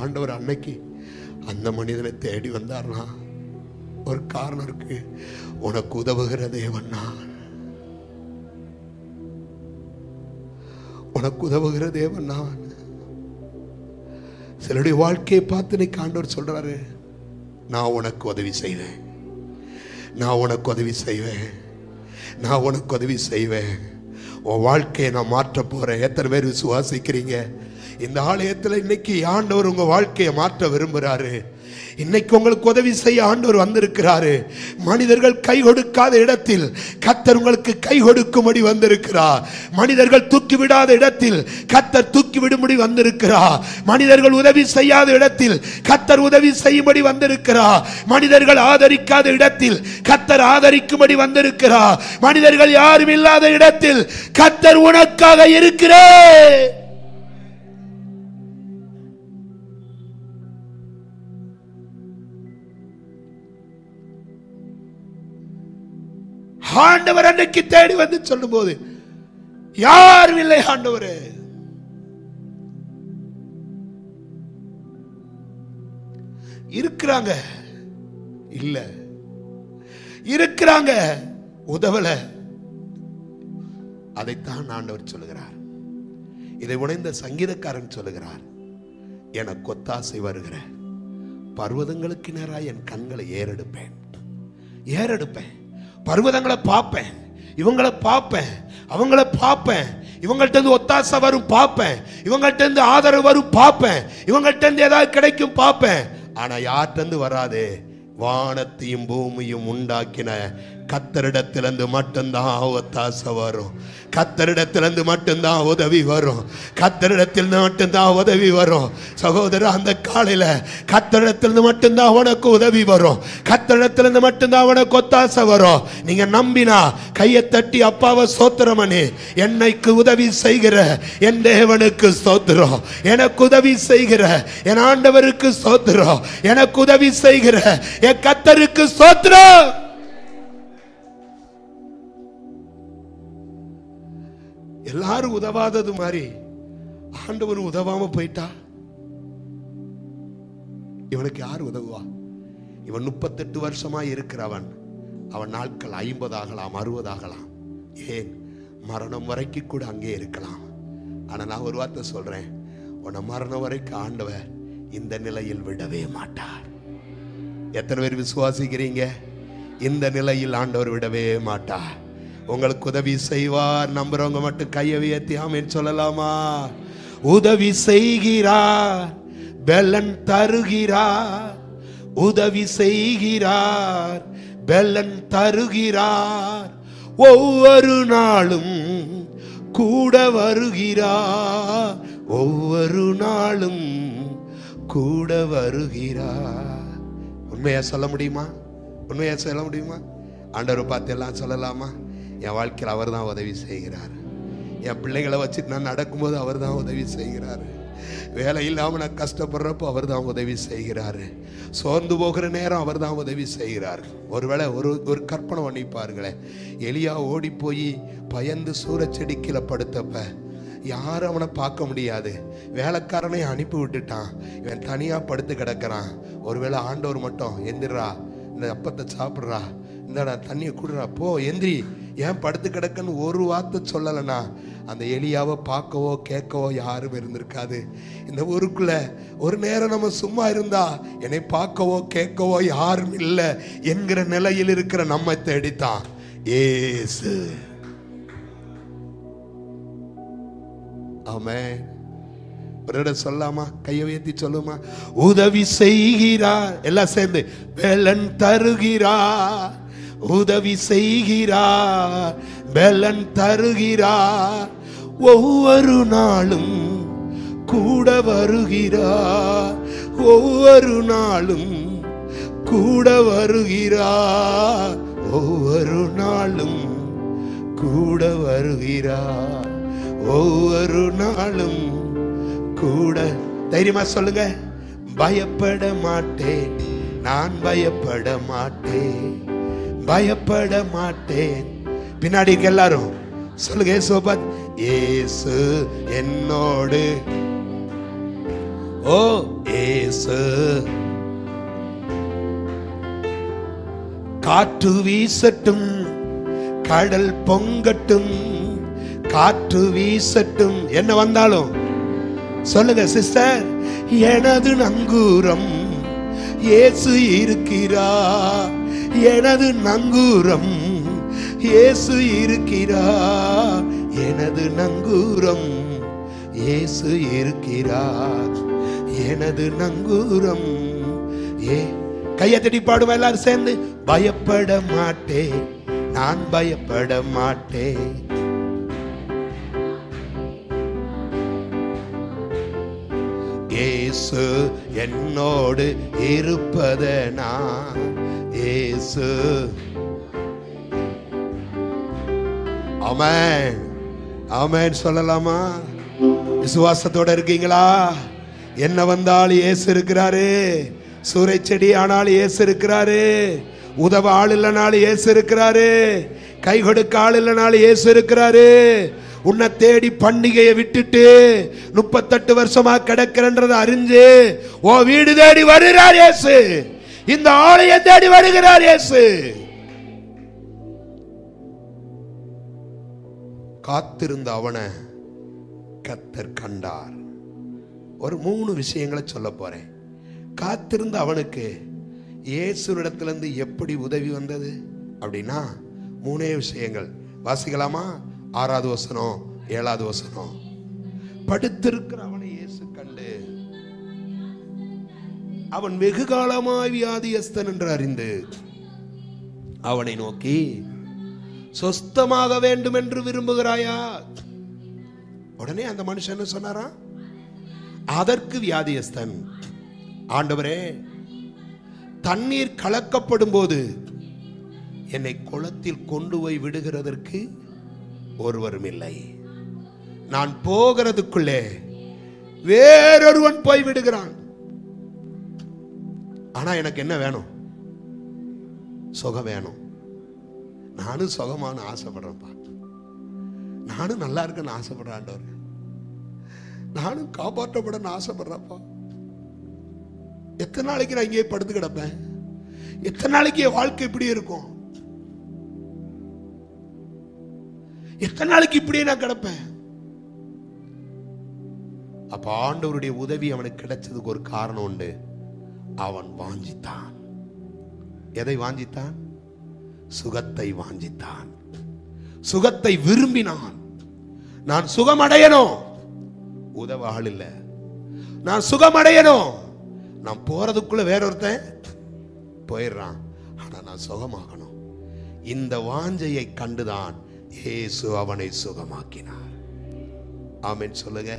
ஆண்டவர் அன்னைக்கு அந்த மனிதனை தேடி வந்தார்னா ஒரு காரணம் இருக்கு, உனக்கு உதவுகிற தேவன் நான், உனக்கு உதவுகிற தேவன் நான். சிலருடைய வாழ்க்கையை பார்த்து இன்னைக்கு ஆண்டவர் சொல்றாரு, நான் உனக்கு உதவி செய்வேன், நான் உனக்கு உதவி செய்வேன், நான் உனக்கு உதவி செய்வேன். உன் வாழ்க்கையை நான் மாற்ற போறேன். எத்தனை பேர் விசுவாசிக்கிறீங்க? இந்த ஆலயத்தில் இன்னைக்கு ஆண்டவர் உங்க வாழ்க்கையை மாற்ற விரும்புறாரு. இன்னைக்கு உங்களுக்கு உதவி செய்ய ஆண்டவர் வந்திருக்கிறாரு. மனிதர்கள் கை கொடுக்காத இடத்தில் கர்த்தர் உங்களுக்கு கை கொடுக்கும்படி வந்திருக்கிறார். மனிதர்கள் தூக்கி விடாத இடத்தில் கர்த்தர் தூக்கி விடும்படி வந்திருக்கிறார். மனிதர்கள் உதவி செய்யாத இடத்தில் கர்த்தர் உதவி செய்யும்படி வந்திருக்கிறார். மனிதர்கள் ஆதரிக்காத இடத்தில் கர்த்தர் ஆதரிக்கும்படி வந்திருக்கிறார். மனிதர்கள் யாரும் இல்லாத இடத்தில் கர்த்தர் உனக்காக இருக்கிறார். ஆண்டவர் அன்னைக்கு தேடி வந்து சொல்லும் போது யாரும் இல்லை. ஆண்டவரே இருக்கிறாங்க, இல்ல இருக்கிறாங்க, உதவல. அதைத்தான் ஆண்டவர் சொல்லுகிறார். இதை உடைந்த சங்கீதக்காரன் சொல்லுகிறார், எனக்கு ஒத்தாசை வருகிற பர்வதங்களுக்கு நேராக என் கண்களை ஏறெடுப்பேன், ஏறெடுப்பேன். பர்வதங்களை பார்ப்பேன், இவங்களை பார்ப்பேன், அவங்கள பார்ப்பேன், இவங்கள்ட்ட இருந்து ஒத்தாசை வரும் பார்ப்பேன், இவங்கள்ட்ட இருந்து ஆதரவு வரும் பார்ப்பேன், இவங்கள்ட்ட இருந்து ஏதாவது கிடைக்கும் பார்ப்பேன். ஆனா யார்கிட்ட இருந்து வராது? வானத்தையும் பூமியும் உண்டாக்கின கர்த்தரிடத்திலிருந்து மட்டும்தான் ஒத்தாசை வரும், கர்த்தரிடத்திலிருந்து மட்டும்தான் உதவி வரும், கர்த்தரிடத்திலிருந்து மட்டும்தான் உதவி வரும். சகோதரர், அந்த காலையில கர்த்தரிடத்திலிருந்து மட்டும்தான் உனக்கு உதவி வரும், கர்த்தரிடத்திலிருந்து மட்டும்தான் உனக்கு ஒத்தாசை வரும். நீங்க நம்பினா கையை தட்டி அப்பாவை ஸ்தோத்திரம் பண்ணி, என்னைக்கு உதவி செய்கிற என் தேவனுக்கு ஸ்தோத்திரம், எனக்கு உதவி செய்கிற என் ஆண்டவருக்கு ஸ்தோத்திரம், எனக்கு உதவி செய்கிற என் கர்த்தருக்கு ஸ்தோத்திரம். எல்லாரும் உதவாதது மாதிரி ஆண்டவர் உதவாம போயிட்டா இவனுக்கு யார் உதவுவா? இவன் 38 வருஷமா இருக்கிறவன், அவன் நாட்கள் 50 ஆகலாம், 60 ஆகலாம், ஏன் மரணம் வரைக்கும் கூட அங்கே இருக்கலாம். ஆனா நான் ஒரு வார்த்தை சொல்றேன், உன்னை மரணம் வரைக்கும் ஆண்டவர் இந்த நிலையில் விடவே மாட்டார். எத்தனை பேர் விசுவாசிக்கிறீங்க? இந்த நிலையில் ஆண்டவர் விடவே மாட்டார். உங்களுக்கு உதவி செய்வார். நம்புறவங்க மட்டும் கையை உயர்த்தி ஆமென் சொல்லலாமா? உதவி செய்கிறார், பலன் தருகிறார். உதவி செய்கிறார், பலன் தருகிறார். ஒவ்வொரு நாளும் கூட வருகிறார். ஒவ்வொரு நாளும் கூட வருகிறார். உண்மையா சொல்ல முடியுமா? உண்மையா சொல்ல முடியுமா? ஆண்டவரை பார்த்து எல்லாம் சொல்லலாமா? என் வாழ்க்கையில் அவர் தான் உதவி செய்கிறார். என் பிள்ளைகளை வச்சுட்டு நான் நடக்கும்போது அவர் தான் உதவி செய்கிறார். வேலை இல்லாமல் நான் கஷ்டப்படுறப்போ அவர் தான் உதவி செய்கிறார். சோர்ந்து போகிற நேரம் அவர் தான் உதவி செய்கிறார். ஒருவேளை ஒரு கற்பனை பண்ணி பாருங்களேன். எலியா ஓடி போய் பயந்து சூரச்செடி கீழே படுத்தப்ப யாரும் அவனை பார்க்க முடியாது. வேலைக்காரனை அனுப்பி விட்டுட்டான். இவன் தனியாக படுத்து கிடக்கிறான். ஒருவேளை ஆண்டவர் மட்டும் எந்திரா, இந்த அப்பத்தை சாப்பிட்றா, இந்த தண்ணியை குடுறா, போ எந்திரி, ஏன் படுத்து கிடக்குன்னு ஒரு வார்த்தை சொல்லலைன்னா அந்த எலியாவை பார்க்கவோ கேட்கவோ யாரும் இருந்திருக்காது. இந்த ஊருக்குள்ள ஒரு நேரம் நம்ம சும்மா இருந்தா என்னை பார்க்கவோ கேட்கவோ யாரும் இல்லை என்கிற நிலையில் இருக்கிற நம்மை தேடித்தான் இயேசு. ஆமென். ஒரு சொல்லாமா? கையை உயர்த்தி சொல்லுமா? உதவி செய்கிறார். எல்லாம் சேர்ந்து பலன் தருகிறார். உதவி செய்கிறார், பலன் தருகிறார். ஒவ்வொரு நாளும் கூட வருகிறார். ஒவ்வொரு நாளும் கூட வருகிறார். ஒவ்வொரு நாளும் கூட வருகிறார். ஒவ்வொரு நாளும் கூட. தைரியமா சொல்லுங்க. பயப்பட மாட்டேன், நான் பயப்பட மாட்டேன், பயப்பட மாட்டேன். பின்னாடி எல்லாரும் சொல்லுங்க. சோபத் இயேசு என்னோடு. ஓ இயேசு. காற்று வீசட்டும், கடல் பொங்கட்டும், காற்று வீசட்டும், என்ன வந்தாலும் சொல்லுங்க சிஸ்டர். எனது நங்கூரம் இயேசு இருக்கிறார். எனது நங்கூரம் இயேசு இருக்கிறார். எனது நங்கூரம் இயேசு இருக்கிறார். எனது நங்கூரம். கையை தட்டி பாடுவோம் எல்லாரும் சேர்ந்து. பயப்பட மாட்டேன், நான் பயப்பட மாட்டேன். இயேசு என்னோடு இருப்பதனா. இயேசு. ஆமென், ஆமென் சொல்லலாமா? விசுவாசத்தோட இருக்கீங்களா? என்ன வந்தாலும் இயேசு இருக்கிறாரு. சூறை செடி ஆனாலும் இயேசு இருக்கிறாரு. உதவ ஆள் இல்லைனாலும் இயேசு இருக்கிறாரு. கை கொடுக்க ஆள் இல்லைனாலும் இயேசு இருக்கிறாரு. உன்னை தேடி பண்டிகையை விட்டுட்டு 38 வருஷமா கிடக்கிறன்றதை அறிஞ்சு ஓ வீடு தேடி வருகிறார் இயேசு. இந்த ஆலயம் தேடி வருகிறார் இயேசு. காத்திருந்த அவனை கர்த்தர் கண்டார். ஒரு 3 விஷயங்களை சொல்ல போறேன். காத்திருந்த அவனுக்கு இயேசுவிடத்திலிருந்து எப்படி உதவி வந்தது அப்படின்னா 3 விஷயங்கள். வாசிக்கலாமா? 6வது வசனம், 7வது வசனம். படுத்திருக்கிற அவனை இயேசு கண்டு அவன் வெகு காலமாய் வியாதியஸ்தன் என்று அறிந்து அவனை நோக்கி, சொஸ்தமாக வேண்டும் என்று விரும்புகிறாயா? உடனே அந்த மனுஷன் சொன்னாரா? அதற்கு வியாதியஸ்தன், ஆண்டவரே, தண்ணீர் கலக்கப்படும் போது என்னை குளத்தில் கொண்டு போய் விடுகிறதற்கு ஒருவரும் இல்லை. நான் போகிறதுக்குள்ளே வேறொருவன் போய் விடுகிறான். ஆனா எனக்கு என்ன வேணும்? சுகம் வேணும். நானும் சுகமான ஆசைப்படுறேன்ப்பா. நானும் நல்லா இருக்கேன்னு ஆசைப்படுறேன் ஆண்டவர். நானும் காப்பாற்றப்பட ஆசைப்படுறேன்ப்பா. எத்தனை நாளைக்கு நான் இங்கே படுத்து கிடப்பேன்? எத்தனை நாளைக்கு என் வாழ்க்கை இப்படி இருக்கும்? எத்தனை நாளைக்கு இப்படியே நான் கிடப்பேன்? அப்ப ஆண்டவருடைய உதவி அவனுக்கு கிடைச்சதுக்கு ஒரு காரணம் உண்டு. அவன் வாஞ்சித்தான். எதை வாஞ்சித்தான்? சுகத்தை வாஞ்சித்தான், சுகத்தை விரும்பினான். நான் சுகமடையணும், உதவ ஆள் இல்லை. நான் சுகமடையணும், நான் போறதுக்குள்ள வேறொருத்தன் போயிடுறான். ஆனா நான் சுகமாகணும். இந்த வாஞ்சையை கண்டுதான் இயேசு அவனை சுகமாக்கினார். ஆமென் சொல்லுங்க.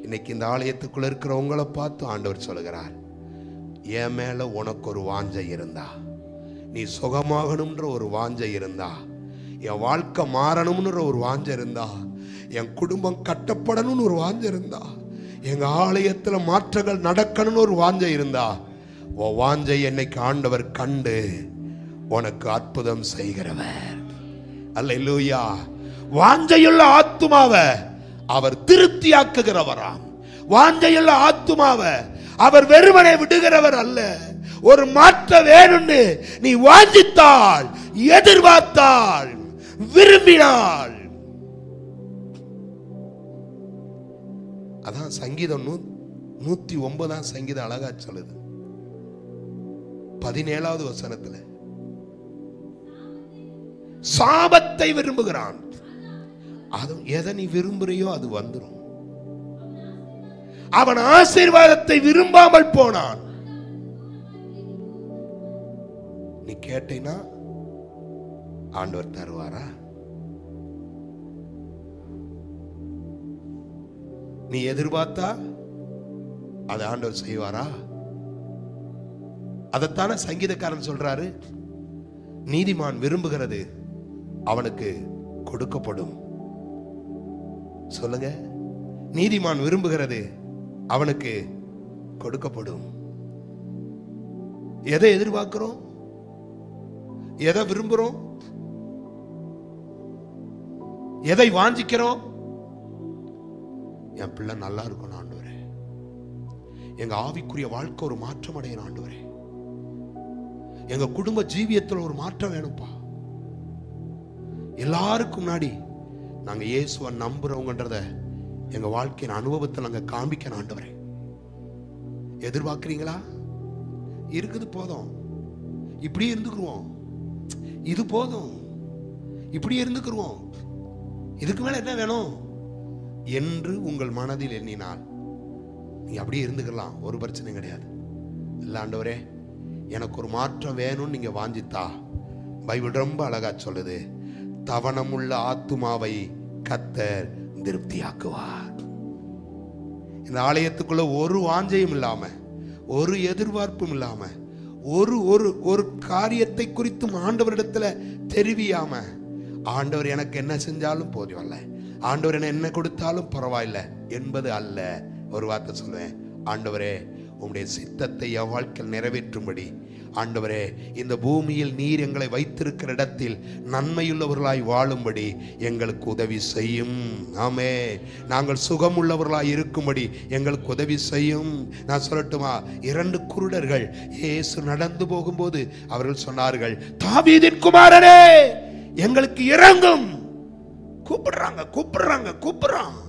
இன்னைக்கு இந்த ஆலயத்துக்குள்ள இருக்கிறவங்களை பார்த்து ஆண்டவர் சொல்லுகிறார், என் மேல உனக்கு ஒரு வாஞ்சை இருந்தா, நீ சுகமாகணும்ன்ற ஒரு வாஞ்சை இருந்தா, என் வாழ்க்கை மாறணும்ன்ற ஒரு வாஞ்சை இருந்தா, என் குடும்பம் கட்டப்படணும்னு ஒரு வாஞ்சை இருந்தா, எங்க ஆலயத்துல மாற்றங்கள் நடக்கணும்னு ஒரு வாஞ்சை இருந்தா, உன் வாஞ்சை என்னைக்கு ஆண்டவர் கண்டு உனக்கு அற்புதம் செய்கிறவர். அல்லேலூயா. வாஞ்சையுள்ள ஆத்துமாவை அவர் திருப்தியாக்குகிறவராம். வாஞ்சையுள்ள ஆத்துமாவை அவர் வெறுமனே விடுகிறவர் அல்ல. ஒரு மாற்றம் வேணும்னு நீ வாஞ்சித்தால், எதிர்பார்த்தால், விரும்பினாள், அதான் சங்கீதம் 109 சங்கீதம் அழகா சொல்லுது. 17வது வசனத்துல சாபத்தை விரும்புகிறான். அது எதை நீ விரும்புறியோ அது வந்துடும். அவன் ஆசீர்வாதத்தை விரும்பாமல் போனான். நீ கேட்டீனா ஆண்டவர் தருவாரா? நீ எதிர்பார்த்தா அதை ஆண்டவர் செய்வாரா? அதைத்தானே சங்கீதக்காரன் சொல்றாரு, நீதிமான் விரும்புகிறது அவனுக்கு கொடுக்கப்படும். சொல்லுங்க, நீதிமான் விரும்புகிறது அவனுக்கு கொடுக்கப்படும். எதை எதிர்பார்க்கிறோம்? எதை விரும்புறோம்? எதை வாஞ்சிக்கிறோம்? என் பிள்ளை நல்லா இருக்கணும் ஆண்டவரே, எங்க ஆவிக்குரிய வாழ்க்கை ஒரு மாற்றம் அடையணும் ஆண்டவரே, எங்க குடும்ப ஜீவியத்தில் ஒரு மாற்றம் வேணும்பா. எல்லாருக்கும் முன்னாடி நாங்க இயேசுவை நம்புறவங்கன்றத எங்க வாழ்க்கையின் அனுபவத்தில் நாங்க காண்பிக்கணும் ஆண்டவரே. எதிர்பார்க்கிறீங்களா? இருக்குது போதும், இப்படியே இருந்துக்குருவோம், இது போதும், இப்படியே இருந்துக்குருவோம், இதுக்கு மேல என்ன வேணும் என்று உங்கள் மனதில் எண்ணினால் நீ அப்படியே இருந்துக்கலாம், ஒரு பிரச்சனை கிடையாது. இல்ல ஆண்டவரே எனக்கு ஒரு மாற்றம் வேணும்னு நீங்க வாஞ்சித்தா, பைபிள் ரொம்ப அழகா சொல்லுது, தவணமுள்ள ஆத்துமாவை கர்த்தர் திருப்தியாக்குவார். இந்த ஆலயத்துக்குள்ள ஒரு வாஞ்சையும் இல்லாம, ஒரு எதிர்பார்ப்பும் இல்லாம, ஒரு காரியத்தை குறித்தும் ஆண்டவரிடத்துல தெரிவியாம, ஆண்டவர் எனக்கு என்ன செஞ்சாலும் போதும் அல்ல, ஆண்டவர் என்ன கொடுத்தாலும் பரவாயில்லை என்பது அல்ல. ஒரு வார்த்தை சொல்லுவேன், ஆண்டவரே உம்முடைய சித்தத்தை என் வாழ்க்கையில் நிறைவேற்றும்படி, ஆண்டவரே இந்த பூமியில் நீர் எங்களை வைத்திருக்கிற இடத்தில் நன்மையுள்ளவர்களாய் வாழும்படி எங்களுக்கு உதவி செய்யும். ஆமே, நாங்கள் சுகமுள்ளவர்களாய் இருக்கும்படி எங்களுக்கு உதவி செய்யும். நான் சொல்லட்டுமா, 2 குருடர்கள் இயேசு நடந்து போகும்போது அவர்கள் சொன்னார்கள், தாவீதின் குமாரனே எங்களுக்கு இரங்கும். கூப்பிடுறான்,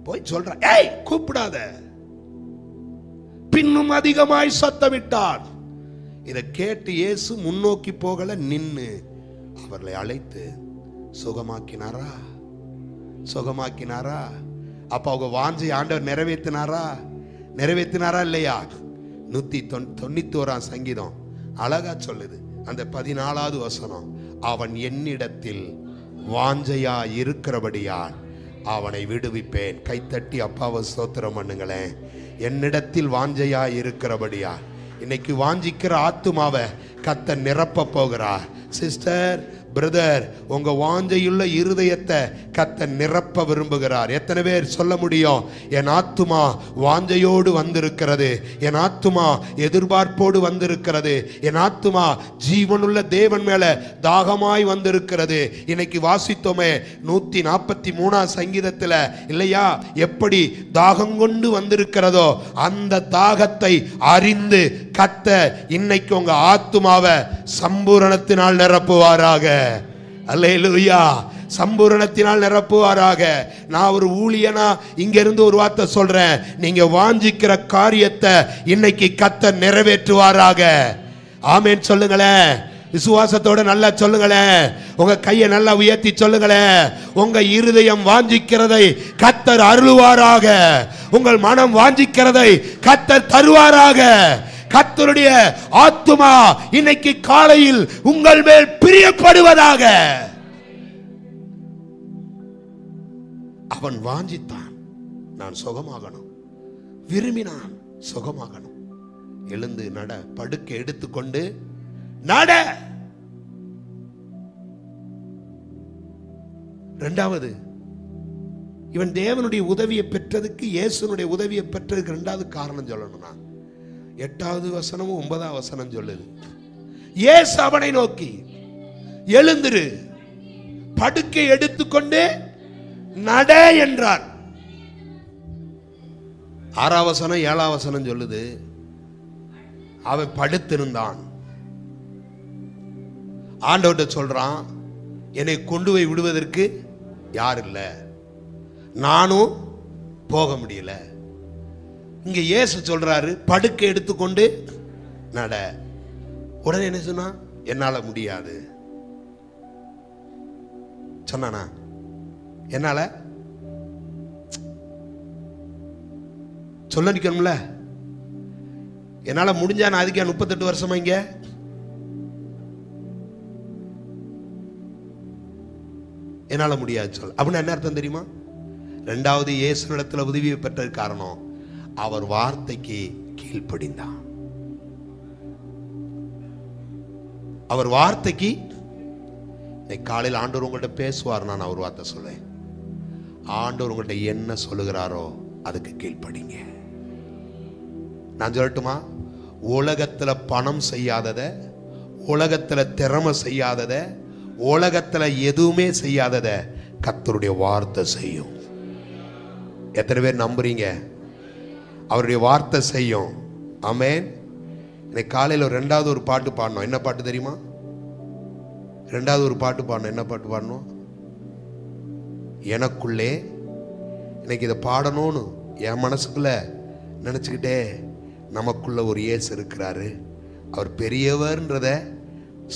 போய் சொல்றான், ஏய் கூப்பிடாத. பின்னும் அதிகமாய் சத்தமிட்டான். இதை கேட்டு இயேசு முன்னோக்கி போகல, நின்னு அவர்களை அழைத்து சுகமாக்கினாரா? அப்ப அவங்க வாஞ்சை ஆண்டவர் நிறைவேற்றினாரா இல்லையா? 191 சங்கீதம் அழகா சொல்லுது, அந்த 14வது வசனம், அவன் என்னிடத்தில் வாஞ்சையா இருக்கிறபடியால் அவனை விடுவிப்பேன். கைத்தட்டி அப்பாவை ஸ்தோத்திரம் பண்ணுங்களேன். என்னிடத்தில் வாஞ்சையா இருக்கிறபடியா இன்னைக்கு வாஞ்சிக்கிற ஆத்துமாவை கர்த்தர் நிரப்ப போகிறார். சிஸ்டர், பிரதர், உங்க வாஞ்சையுள்ள இருதயத்தை கர்த்தர் நிரப்ப விரும்புகிறார். எத்தனை பேர் சொல்ல முடியும், என் ஆத்துமா வாஞ்சையோடு வந்திருக்கிறது, என் ஆத்துமா எதிர்பார்ப்போடு வந்திருக்கிறது, என் ஆத்துமா ஜீவனுள்ள தேவன் மேல தாகமாய் வந்திருக்கிறது. இன்னைக்கு வாசித்தோமே 143 சங்கீதத்தில் இல்லையா, எப்படி தாகம் கொண்டு வந்திருக்கிறதோ அந்த தாகத்தை அறிந்து கர்த்தர் இன்னைக்கு உங்க ஆத்துமாவை சம்பூரணத்தினால் நிரப்புவாராக. அல்லேலூயா, சம்பூரணத்தினால் நிரப்புவாராக. நான் ஒரு ஊழியனா இங்க இருந்து ஒரு வார்த்தை சொல்றேன், நீங்க வாஞ்சிக்கிற காரியத்தை இன்னைக்கு கர்த்தர் நிறைவேற்றுவாராக. ஆமென் சொல்லுங்களேன். விசுவாசத்தோட நல்லா சொல்லுங்களேன். உங்க கையை நல்லா உயர்த்தி சொல்லுங்களேன். உங்க இருதயம் வாஞ்சிக்கிறதை கர்த்தர் அருளுவாராக. உங்கள் மனம் வாஞ்சிக்கிறதை கர்த்தர் தருவாராக. கர்த்தருடைய ஆத்துமா இன்னைக்கு காலையில் உங்கள் மேல் பிரியப்படுவதாக. அவன் வாஞ்சித்தான், நான் சுகமாகணும், விரும்பினான் சுகமாகணும். எழுந்து நட, படுக்கை எடுத்துக்கொண்டு நட. இரண்டாவது, இவன் தேவனுடைய உதவியை பெற்றதுக்கு, இயேசுனுடைய உதவியை பெற்றதுக்கு இரண்டாவது காரணம் சொல்லணும்னா 8வது வசனமும் 9வது வசனம் சொல்லுது. இயேசு அவனை நோக்கி எழுந்திரு, படுக்கை எடுத்துக்கொண்டு நட என்றார். 6வது வசனம் 7வது வசனம் சொல்லுது, அவன் படுத்திருந்தான். ஆண்டவர்கிட்ட சொல்றான், என்னை கொண்டு போய் விடுவதற்கு யார் இல்லை, நானும் போக முடியல. இங்க இயேசு சொல்றாரு, படுக்கை எடுத்துக்கொண்டு நட. உடனே என்ன சொன்னா, என்னால முடியாது சொன்னானா? என்னால சொல்ல நிக்கணும்ல. என்னால முடிஞ்சா நான் அதுக்கே 38 வருஷமா இங்க. என்னால முடியாது சொல்ல அப்படின்னு என்ன அர்த்தம் தெரியுமா? இரண்டாவது, இயேசுவிடத்துல உதவியை பெற்றது காரணம் அவர் வார்த்தைக்கு கீழ்ப்படிந்தான். அவர் வார்த்தைக்கு. காலையில் ஆண்டவர் உங்கள்கிட்ட பேசுவார், நான் அவர் வார்த்தை சொல்லேன். ஆண்டவர் உங்கள்கிட்ட என்ன சொல்லுகிறாரோ அதுக்கு கீழ்ப்படிங்க. நான் சொல்லட்டுமா? உலகத்துல பணம் செய்யாதத, உலகத்துல திறமை செய்யாதத, உலகத்துல எதுவுமே செய்யாதத கர்த்தருடைய வார்த்தை செய்யும். எத்தனை பேர் நம்புறீங்க? அவருடைய வார்த்தை செய்யும். ஆமென். இன்னைக்கு காலையில் ரெண்டாவது ஒரு பாட்டு பாடணும். என்ன பாட்டு தெரியுமா? ரெண்டாவது ஒரு பாட்டு பாடணும். என்ன பாட்டு பாடணும்? எனக்குள்ளே. இன்னைக்கு இதை பாடணும்னு என் மனசுக்குள்ள நினச்சிக்கிட்டே, நமக்குள்ள ஒரு இயேசு இருக்கிறாரு, அவர் பெரியவர்ன்றத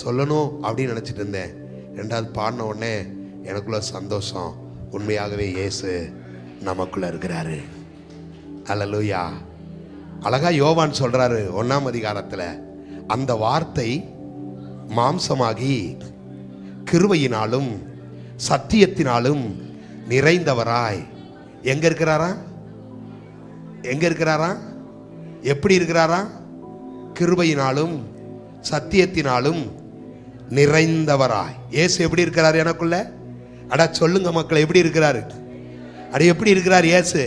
சொல்லணும் அப்படின்னு நினச்சிட்டு இருந்தேன். ரெண்டாவது பாடின உடனே எனக்குள்ள சந்தோஷம், உண்மையாகவே இயேசு நமக்குள்ள இருக்கிறாரு. அல்லேலூயா. அழகா யோவான் சொல்றாரு 1ஆம் அதிகாரத்தில், அந்த வார்த்தை மாம்சமாகி கிருபையினாலும் சத்தியத்தினாலும் நிறைந்தவராய் எங்க இருக்கிறாரா? எங்க இருக்கிறாரா? எப்படி இருக்கிறாரா? கிருபையினாலும் சத்தியத்தினாலும் நிறைந்தவராய். இயேசு எப்படி இருக்கிறார் எனக்குள்ள? அடா சொல்லுங்க மக்களை, எப்படி இருக்கிறாரு? அட எப்படி இருக்கிறார் இயேசு?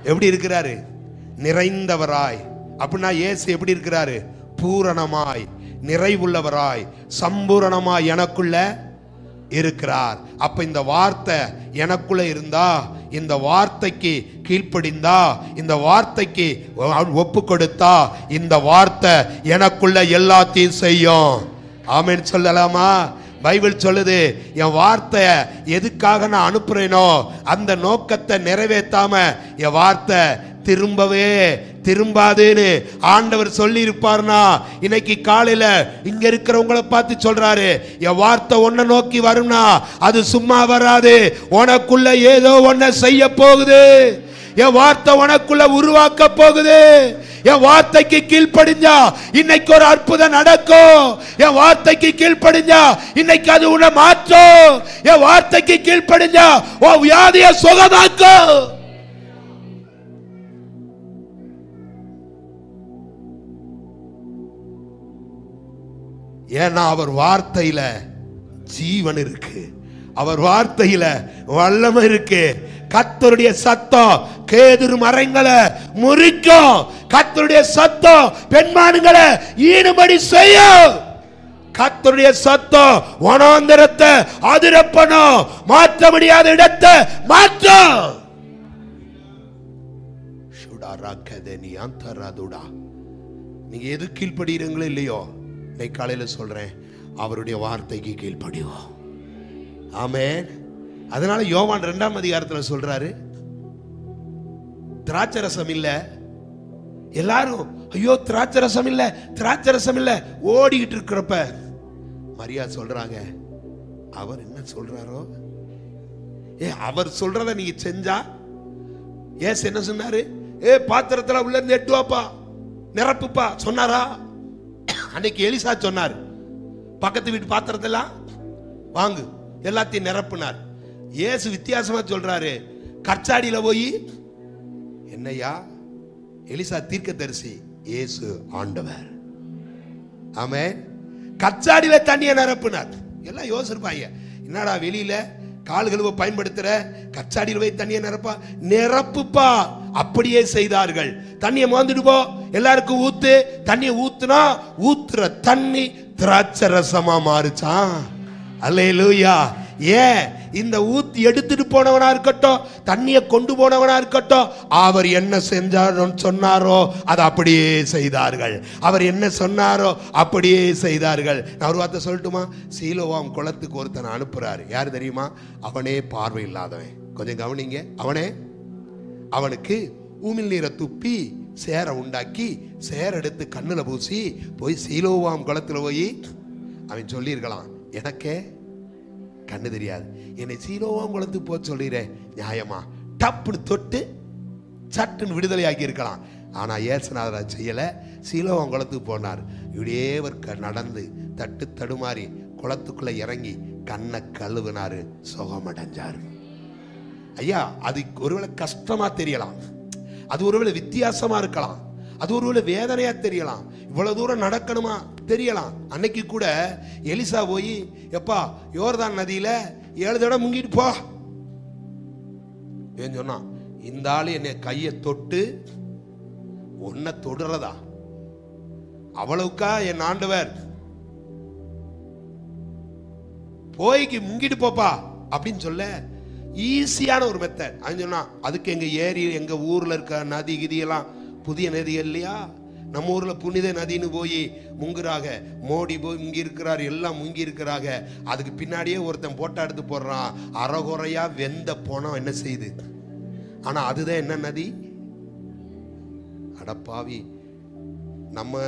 எப்படி இருக்கிறாரு? நிறைந்தவராய். அப்படின்னா இயேசு எப்படி இருக்கிறாரு? பூரணமாய், நிறைவுள்ளவராய், சம்பூரணமாய் எனக்குள்ள இருக்கிறார். அப்ப இந்த வார்த்தை எனக்குள்ள இருந்தா, இந்த வார்த்தைக்கு கீழ்ப்படிந்தா, இந்த வார்த்தைக்கு ஒப்பு கொடுத்தா, இந்த வார்த்தை எனக்குள்ள எல்லாத்தையும் செய்யும். ஆமென் சொல்லலாமா? பைபிள் சொல்லுது, என் வார்த்தை எதுக்காக நான் அனுப்புறேனோ அந்த நோக்கத்தை நிறைவேற்றாம என் வார்த்தை திரும்பவே திரும்பாதுன்னு ஆண்டவர் சொல்லி இருப்பார்னா, இன்னைக்கு காலையில இங்க இருக்கிறவங்களை பார்த்து சொல்றாரு, என் வார்த்தை உன்னை நோக்கி வரும்னா அது சும்மா வராது, உனக்குள்ள ஏதோ ஒன்ன செய்ய போகுது. என் வார்த்தை உனக்குள்ள உருவாக்க போகுது. என் வார்த்தைக்கு கீழ்ப்படிஞ்சா இன்னைக்கு ஒரு அற்புதம் நடக்கும். என் வார்த்தைக்கு கீழ்ப்படிஞ்சா இன்னைக்கு அது உன்னை மாற்றும். என் வார்த்தைக்கு கீழ்ப்படிஞ்சா உன் வியாதியை சுகமாக்கும். ஏன்னா அவர் வார்த்தையில ஜீவன் இருக்கு, அவர் வார்த்தையில வல்லமை இருக்கு. கர்த்தருடைய சத்தம் கேதுரு மரங்களை முறிக்கும். கர்த்தருடைய சத்தம் பெண்மான்களை ஈடுபடி செய்யும். கர்த்தருடைய சத்தம் வனாந்தரத்தை அதிரப்பணும், மாற்ற முடியாத இடத்தை மாற்றும். நீங்க எது கீழ்படுகிறீங்களோ இல்லையோ, இன்னைக்கு காலையில சொல்றேன், அவருடைய வார்த்தைக்கு கீழ்ப்படிவோம். ஆமென். அதனால யோவான் 2ஆம் அதிகாரத்தில் சொல்றாரு, திராட்சரசம் இல்ல. எல்லாரும் ஐயோ திராட்சரசம் இல்ல திராட்சரசம் இல்ல ஓடிக்கிட்டு இருக்கிறப்ப மரியா சொல்றாங்க, அவர் என்ன சொல்றாரோ, அவர் சொல்றத நீங்க செஞ்சா, ஏசு என்ன சொன்னாரு? பாத்திரத்துல உள்ள இருந்து எட்டுவாப்பா, நிரப்புப்பா சொன்னாரா? அன்னைக்கு எலிசா சொன்னார், பக்கத்து வீட்டு பாத்திரத்தெல்லாம் வாங்கு, எல்லாத்தையும் நிரப்புனார். ஏசு வித்தியாசமா சொல்றாரு, கச்சாடியில போய், என்னையா? எலிசா தீர்க்கதரிசி, இயேசு ஆண்டவர். ஆமென். கச்சாடியில தண்ணியை நிரப்புனார். எல்லாம் யோசிப்பாங்க, என்னடா வெளியில கால் கழுவ பயன்படுத்துற, கச்சாடியில் போய் தண்ணியை நிரப்புப்பா. அப்படியே செய்தார்கள். தண்ணியை மோந்துட்டு போ, எல்லாருக்கும் ஊத்து. தண்ணியை ஊத்துனா ஊத்துற தண்ணி திராட்சை ரசமா மாறுச்சான். அல்லேலூயா. ஏன்? இந்த ஊத்தி எடுத்துட்டு போனவனா இருக்கட்டும், தண்ணியை கொண்டு போனவனா இருக்கட்டும், அவர் என்ன செஞ்சாரோ சொன்னாரோ அதை அப்படியே செய்தார்கள். அவர் என்ன சொன்னாரோ அப்படியே செய்தார்கள். நான் ஒரு வார்த்தை சொல்லட்டுமா? சீலோவாம் குளத்துக்கு ஒருத்தனை அனுப்புறாரு. யாரு தெரியுமா? அவனே பார்வை இல்லாதவன். கொஞ்சம் கவனிங்க. அவனுக்கு ஊமில் நீரை துப்பி சேர உண்டாக்கி சேர எடுத்து கண்ணுல பூசி போய் சீலோவாம் குளத்துல போய் அவன் சொல்லியிருக்கலாம், எனக்கே கண்ணு தெரியாது, என்னை சீலோவாம் குளத்துக்கு போக சொல்லிடுறேன், நியாயமா? டப்புன்னு தொட்டு சட்டுன்னு விடுதலை ஆக்கி இருக்கலாம். ஆனா ஏசுநாதர் செய்யல. சீலோவாம் குளத்துக்கு போனார். இப்படியே நடந்து தட்டு தடுமாறி குளத்துக்குள்ள இறங்கி கண்ணை கழுவினாரு, சுகமடைஞ்சாரு. ஐயா, அது ஒருவேளை கஷ்டமா தெரியலாம், அது ஒருவேளை வித்தியாசமா இருக்கலாம், அது ஒருவேளை வேதனையா தெரியலாம், இவ்வளவு தூரம் நடக்கணுமா தெரியலாம். அன்னைக்கு கூட எலிசா போய், எப்பா யோர்தான் நதியில 7 தடவை முங்கிட்டு போ ஏன் சொன்னா, இந்த ஆளு என்னை கையை தொட்டு உன்னை தொடுறதா, அவ்வளவுக்கா என் ஆண்டவர், போய்க்கு முங்கிட்டு போப்பா அப்படின்னு சொல்ல ஈஸியான ஒரு மெத்தட். அது சொன்னா, அதுக்கு எங்க ஏரி, எங்க ஊர்ல இருக்க நதி கிதியெல்லாம் புதிய நதிகள் இல்லையா? நம்ம ஊர்ல புனித நதின்னு போய் முங்குறாங்க. மோடி போய் முங்கி இருக்கிறார், எல்லாம் முங்கி இருக்கிறாங்க. அதுக்கு பின்னாடியே ஒருத்தன் போட்டோ எடுத்து போடுறான். அறகுறையா வெந்த போனோம் என்ன செய்யுது? ஆனா அதுதான் என்ன நதி? அடப்பாவி, நம்ம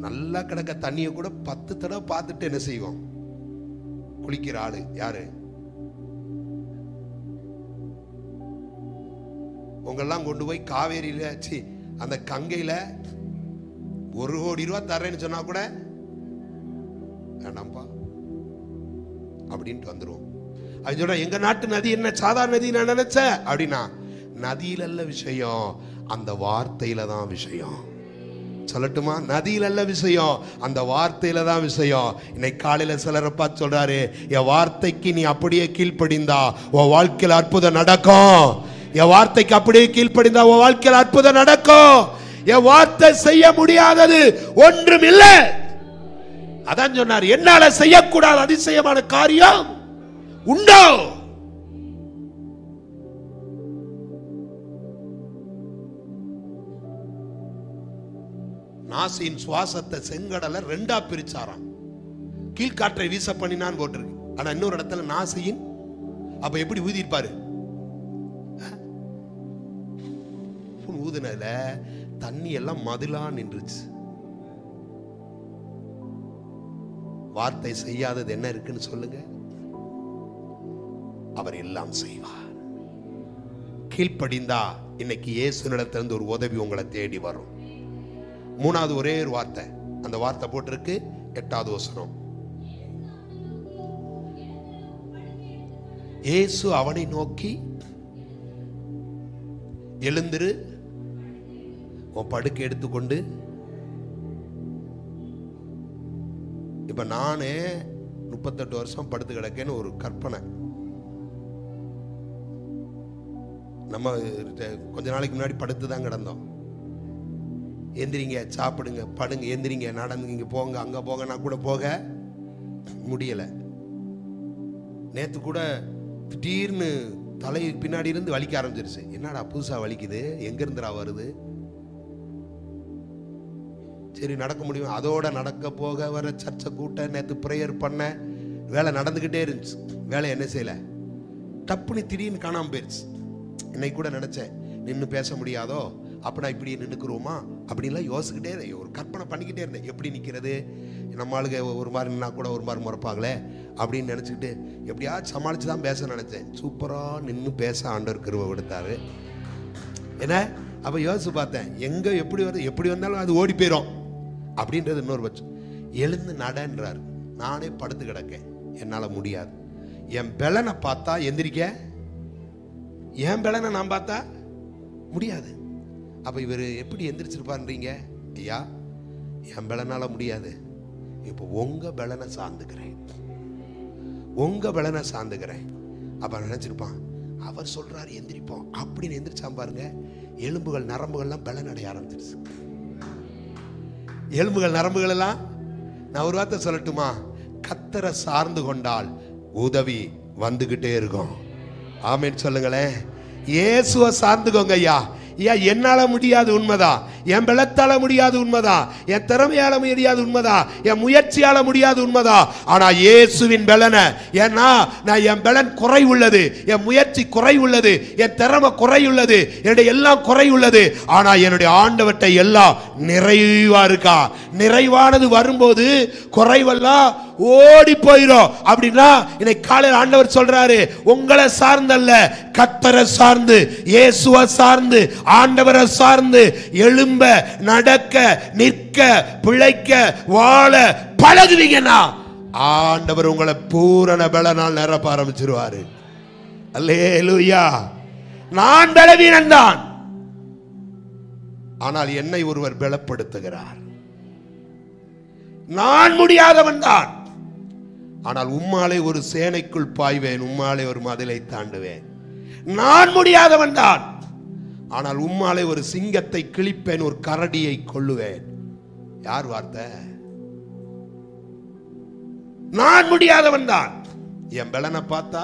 நல்லா கிடக்க தண்ணியை கூட 10 தடவை பார்த்துட்டு என்ன செய்வோம்? குளிக்கிற ஆளு யாரு? உங்கெல்லாம் கொண்டு போய் காவேரியில அந்த கங்கையில 1 கோடி ரூபாய் தரேன்னு சொன்னா கூட வேண்டாம்ப்பா அப்படின்ட்டு வந்துடும். அது சொல்ற, எங்க நாட்டு நதி என்ன சாதாரண நதி நான் நினைச்ச அப்படின்னா, நதியில அல்ல விஷயம், அந்த வார்த்தையில தான் விஷயம். சொல்லட்டுமா? நதியில அல்ல விஷயம், அந்த வார்த்தையில தான் விஷயம். இன்னைக்கு காலையில சிலரை பார்த்து சொல்றாரு, என் வார்த்தைக்கு நீ அப்படியே கீழ்ப்படிந்தா உன் வாழ்க்கையில் அற்புதம் நடக்கும். என் வார்த்தைக்கு அப்படியே கீழ்ப்படிந்தா உன் வாழ்க்கையில் அற்புதம் நடக்கும். என் வார்த்தை செய்ய முடியாதது ஒன்றும் இல்லை. அதான் சொன்னார், என்னால செய்யக்கூடாத அதிசயமான காரியம் உண்டோ? நாசியின் சுவாசத்தை செங்கடலை 2ஆ பிரிச்சாராம். கீழ்காற்றை வீச பண்ணினான் போட்டிருக்கு. ஆனா இன்னொரு இடத்துல நாசியின், அப்ப எப்படி ஊதிருப்பாரு? ஊதுனதுல தண்ணி எல்லாம் மதிலா நின்றுச்சு. வார்த்தை செய்யாதது என்ன இருக்குன்னு சொல்லுங்க? அவர் எல்லாம் செய்வார். கீழ்ப்படிந்தா இன்னைக்கு இயேசுனிடத்திலிருந்து ஒரு உதவி உங்களை தேடி வரும். 3வது ஒரே ஒரு வார்த்தை, அந்த வார்த்தை போட்டிருக்கு 8வது வசனம். இயேசு அவனை நோக்கி, எழுந்திரு, உன் படுக்கை எடுத்துக்கொண்டு. இப்ப நானே 38 வருஷம் படுத்து கிடக்கேன்னு ஒரு கற்பனை. நம்ம கொஞ்ச நாளைக்கு முன்னாடி படுத்து தான் கிடந்தோம். எந்திரிங்க, சாப்பிடுங்க, படுங்க, எந்திரிங்க, நடந்து இங்க போங்க, அங்க போங்க, நான் கூட போக முடியல. நேத்து கூட திடீர்னு தலை பின்னாடி இருந்து வலிக்க ஆரம்பிச்சிருச்சு. என்னடா புதுசா வலிக்குது, எங்க இருந்துடா வருது? சரி நடக்க முடியும். அதோட நடக்க போக வர சர்ச்சை கூட்ட, நேற்று ப்ரேயர் பண்ண, வேலை நடந்துக்கிட்டே இருந்துச்சு. வேலை என்ன செய்யல, டப்புன்னு திடீர்னு காணாமல் போயிடுச்சு. இன்னைக்கு கூட நினைச்சேன், நின்று பேச முடியாதோ, அப்போ நான் இப்படி நின்றுக்குருவோமா அப்படின்லாம் யோசிக்கிட்டே இருந்தேன், ஒரு கற்பனை பண்ணிக்கிட்டே இருந்தேன். எப்படி நிற்கிறது, நம்ம ஆளுங்க ஒரு மாதிரி நின்னா கூட ஒரு மாதிரி முறைப்பாங்களே அப்படின்னு நினச்சிக்கிட்டு எப்படியாவது சமாளித்து தான் பேச நினச்சேன். சூப்பராக நின்று பேச ஆண்டவர் கிருபை கொடுத்தாரு. என்ன அப்போ யோசிச்சு பார்த்தேன், எங்கே எப்படி வருது, எப்படி வந்தாலும் அது ஓடி போயிடும் அப்படின்றது இன்னொரு பட்சம். எழுந்து நடன்றார். நானே படுத்து கிடக்கேன், என்னால் முடியாது. என் பலனை பார்த்தா எந்திரிக்க, என் பலனை நான் பார்த்தா முடியாது. அப்போ இவர் எப்படி எந்திரிச்சிருப்பான்றீங்க? ஐயா, என் பலனால் முடியாது, இப்போ உங்கள் பலனை சார்ந்துக்கிறேன், உங்கள் பலனை சார்ந்துக்கிறேன். அப்போ நினச்சிருப்பான், அவர் சொல்கிறாரு எந்திரிப்போம் அப்படின்னு எந்திரிச்சான் பாருங்க. எலும்புகள் நரம்புகள்லாம் பலன் அடைய ஆரம்பிச்சிருச்சு. எலும்புகள் நரம்புகள் எல்லாம், நான் ஒரு வார்த்தை சொல்லட்டுமா, கர்த்தரை சார்ந்து கொண்டால் உதவி வந்துகிட்டே இருக்கும். ஆமென் சொல்லுங்களேன். இயேசுவை சார்ந்துக்கோங்க ஐயா. ஏன் என்னால முடியாது உண்மைதான், என் பலத்தால முடியாது உண்மைதான், என் திறமையால முடியாது உண்மைதான், என் முயற்சியால முடியாது உண்மைதான். ஆனா இயேசுவின் பலனை, ஏன்னா நான் என் பலன் குறை உள்ளது, என் முயற்சி குறை உள்ளது, என் திறமை குறை உள்ளது, என்னுடைய எல்லாம் குறை உள்ளது. ஆனா என்னுடைய ஆண்டவர்கிட்ட எல்லாம் நிறைவா இருக்கா. நிறைவானது வரும்போது குறைவெல்லாம் ஓடி போயிடும். அப்படின்னா இன்னைக்கு காலையில் ஆண்டவர் சொல்றாரு, உங்களை சார்ந்தல்ல, கர்த்தரை சார்ந்து, இயேசுவை சார்ந்து, ஆண்டவரை சார்ந்து எழும்ப, நடக்க, நிற்க, பிழைக்க, வாழ பழகுவீங்கன்னா ஆண்டவர் உங்களை பூரண பலனால் நிரப்ப ஆரம்பிச்சிருவாரு. அல்லேலூயா. நான் பலவீனன் தான், ஆனால் என்னை ஒருவர் பலப்படுத்துகிறார். நான் முடியாதவன் தான், ஆனால் உம்மாலே ஒரு சேனைக்குள் பாய்வேன், உம்மாலே ஒரு மதிலை தாண்டுவேன். நான் முடியாதவன் தான், ஆனால் உம்மாலே ஒரு சிங்கத்தை கிழிப்பேன், ஒரு கரடியை கொல்லுவேன். யார் வார்த்தை? நான் முடியாதவன் தான். என் பலனை பார்த்தா,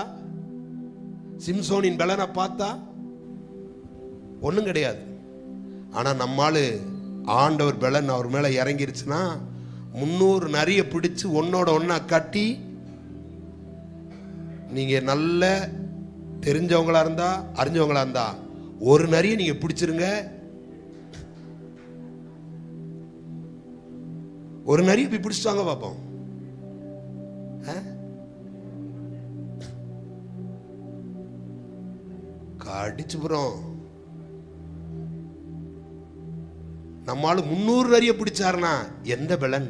சிம்சோனின் பலனை பார்த்தா ஒண்ணும் கிடையாது. ஆனா நம்மால ஆண்டவர் பலன் அவர் மேல இறங்கிருச்சுன்னா 300 நரிய பிடிச்சு ஒன்னோட ஒன்னா கட்டி, நீங்க நல்ல தெரிஞ்சவங்களா இருந்தா, அறிஞ்சவங்களா இருந்தா, ஒரு நரிய நீங்க பிடிச்சிருங்க, ஒரு நரிய போய் பிடிச்சிட்டாங்க பாப்போம். கடிச்சு புறம் நம்மால 300 நரிய பிடிச்சாருனா எந்த பலன்?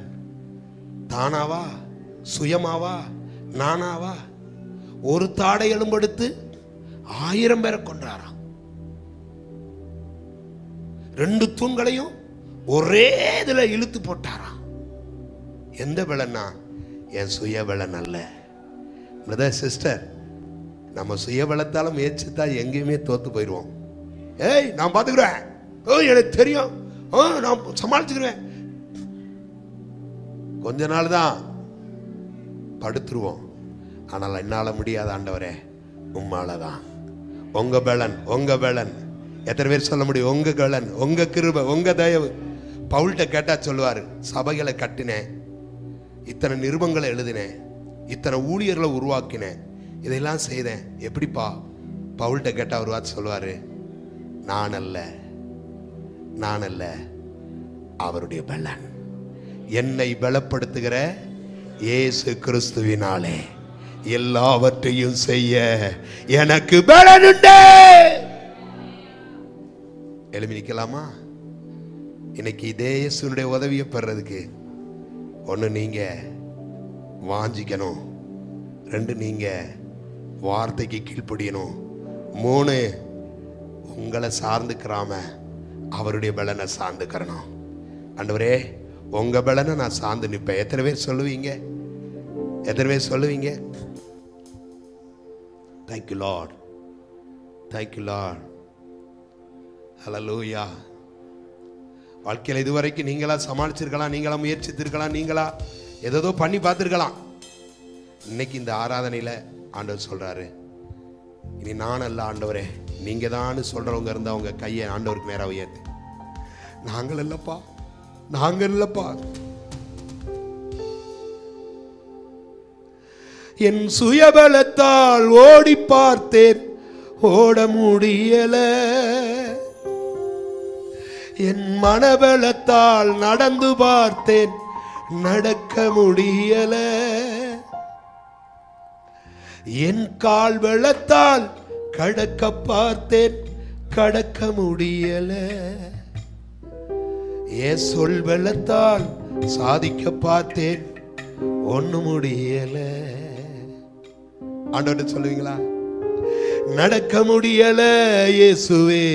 தானாவா, சுயமாவா, நானாவா? ஒரு தாடை எலும்பெடுத்து 1000 பேரை கொன்றாராம். 2 தூண்களையும் ஒரே இதுல இழுத்து போட்டாராம். எந்த பலனா? என் சுய பலன் அல்ல. பிரதர் சிஸ்டர், நம்ம சுய பலத்தால முயற்சித்தா எங்கேயுமே தோத்து போயிடுவோம். ஏய் நான் பாத்துக்கிறேன், எனக்கு தெரியும், நான் சமாளிச்சுக்கிறேன், கொஞ்ச நாள் தான் படுத்துருவோம். ஆனால் என்னால முடியாத ஆண்டவரே, உம்மாலதான். உங்க பலன், உங்க பலன். எத்தனை பேர் சொல்ல முடியும்? உங்க பலன், உங்க கிருபை, உங்க தயவு. பவுல்கிட்ட கேட்டா சொல்லுவாரு, சபைகளை கட்டினேன், இத்தனை நிருபங்களை எழுதினேன், இத்தனை ஊழியர்களை உருவாக்கினேன், இதெல்லாம் செய்தேன். எப்படிப்பா? பவுல்கிட்ட கேட்டா ஒரு வார்த்தை சொல்லுவாரு, நான் அல்ல, நான் அல்ல, அவருடைய பலன், என்னை பலப்படுத்துகிற இயேசு கிறிஸ்துவினாலே எல்லாவற்றையும் செய்ய எனக்கு பலன் உண்டு. எழுப்பி நிக்கலாமா? இன்னைக்கு இதே இயேசுனுடைய உதவியை பெறதுக்கு, ஒன்று நீங்க வாஞ்சிக்கணும், 2 நீங்க வார்த்தைக்கு கீழ்ப்படியணும், 3 உங்களை சார்ந்துக்கிறாம அவருடைய பலனை சார்ந்துக்கிறணும். ஆண்டவரே, உங்க பலனை நான் சார்ந்து நிற்பேன். எத்தனை பேர் சொல்லுவீங்க? எத்தனை பேர் சொல்லுவீங்க? Thank you Lord, thank you Lord, hallelujah. வாழ்க்கையில் இதுவரைக்கும் நீங்களா சமாளிச்சிருக்கலாம், நீங்களா முயற்சித்திருக்கலாம், நீங்களா ஏதோ பண்ணி பார்த்துருக்கலாம். இன்னைக்கு இந்த ஆராதனையில் ஆண்டவர் சொல்றாரு, இனி நான் அல்ல ஆண்டவரே, நீங்க தான் சொல்றவங்க இருந்தா உங்க கையை ஆண்டவருக்கு நேராக உயர்த்து. நாங்கள் இல்லப்பா, நாங்கள் இல்லப்பா, என் சுயபலத்தால் ஓடி பார்த்தேன், ஓட முடியல. என் மனபலத்தால் நடந்து பார்த்தேன், நடக்க முடியல. என் கால் பலத்தால் கடக்க பார்த்தேன், கடக்க முடியல. என் சொல் பலத்தால் சாதிக்க பார்த்தேன், ஒண்ணு முடியல. ஆண்டவர்கிட்ட சொல்லுவீங்களா? நடக்க முடியல இயேசுவே,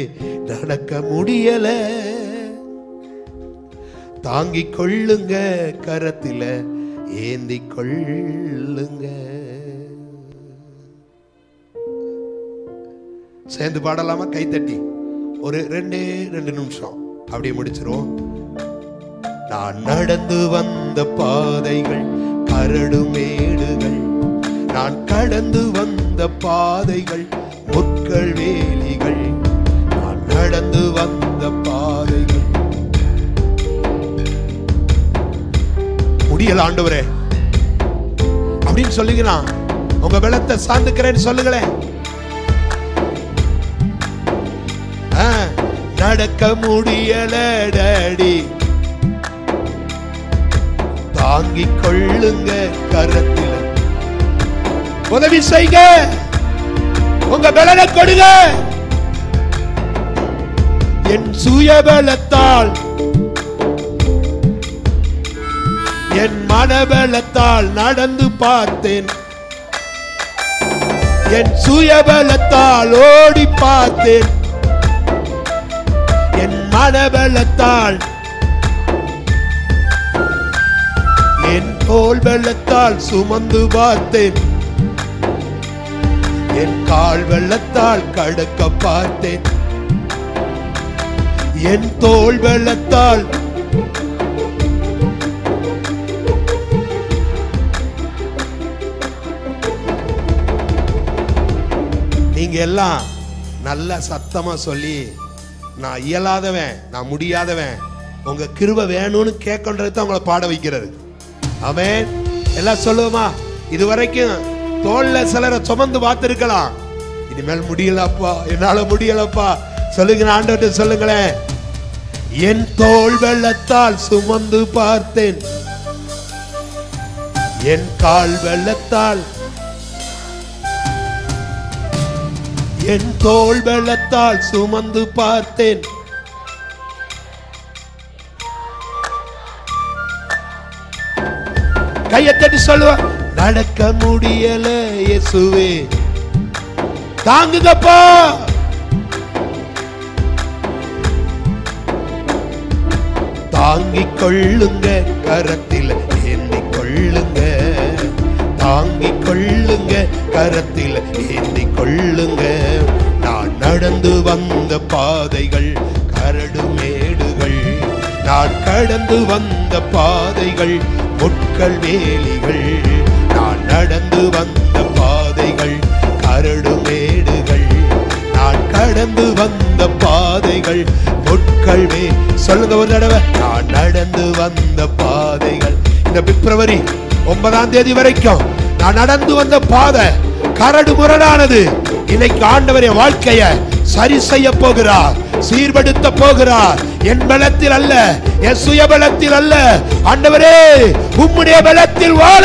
நடக்க முடியல. தாங்கிக் கொள்ளுங்க, கரத்தில ஏந்தி கொள்ளுங்க. சேர்ந்து பாடலாமா? கைத்தட்டி ஒரு 2 நிமிஷம் அப்படியே முடிச்சிருவோம். நான் நடந்து வந்த பாதைகள் கரடு மேடுகள், நான் கடந்து வந்த பாதைகள் முட்கள் வேலிகள், நான் நடந்து வந்த பாதைகள். முடியல ஆண்டவரே அப்படின்னு சொல்லுங்க. உங்க பலத்தை சார்ந்துக்கிறேன்னு சொல்லுங்களேன். நடக்க முடியல டாடி, தாங்கிக் கொள்ளுங்க, கரத்தில் உதவி செய்க, உங்க பலனை கொடுங்க. என் சுயபலத்தால், என் மனபலத்தால் நடந்து பார்த்தேன், என் சுயபலத்தால் ஓடி பார்த்தேன், என் மனபலத்தால், என் தோள் பலத்தால் சுமந்து பார்த்தேன், என் கால் பலத்தால் கடக்க பார்த்தேன், என் தோள் பலத்தால். நீங்க எல்லாம் நல்ல சத்தமா சொல்லி, நான் இயலாதவன், நான் முடியாதவன், உங்க கிருபை வேணும்னு கேட்கன்றது தான் உங்களை பாட வைக்கிறது. ஆமென். எல்லாம் சொல்லுவோமா? இதுவரைக்கும் தோல்ல சிலரை சுமந்து பார்த்திருக்கலாம், இனிமேல் முடியலப்பா, என்னால முடியலப்பா சொல்லுங்க. ஆண்டவர்கிட்ட சொல்லுங்களேன். என் தோள் வெள்ளத்தால் சுமந்து பார்த்தேன், என் கால் வெள்ளத்தால், என் தோள் வெள்ளத்தால் சுமந்து பார்த்தேன். கையை தட்டி சொல்லுவ. நடக்க முடியல இயேசுவே, தாங்குங்கப்பா. தாங்கிக் கொள்ளுங்க, கரத்தில் ஏந்தி கொள்ளுங்க, தாங்கிக் கொள்ளுங்க, கரத்தில் ஏந்தி கொள்ளுங்க. நான் நடந்து வந்த பாதைகள் கரடு மேடுகள், நான் கடந்து வந்த பாதைகள் முட்கள் வேலிகள், நான் நடந்து வந்த பாதைகள் கரடு மேடுகள், நான் கடந்து வந்த பாதைகள் முட்கள் வே. சொல்லுங்க ஒரு தடவை. நான் நடந்து வந்த பாதைகள். இந்த பிப்ரவரி 9ஆம் தேதி வரைக்கும் நான் நடந்து வந்த பாதை கரடு முரடானது. இன்னைக்கு ஆண்டவர் என் வாழ்க்கைய சரி செய்ய போகிறார், சீர்படுத்த போகிறார். என் பலத்தில் அல்ல, என் சுய பலத்தில் அல்ல. ஆண்டவரே, உம்முடைய பலத்தில் வாழ.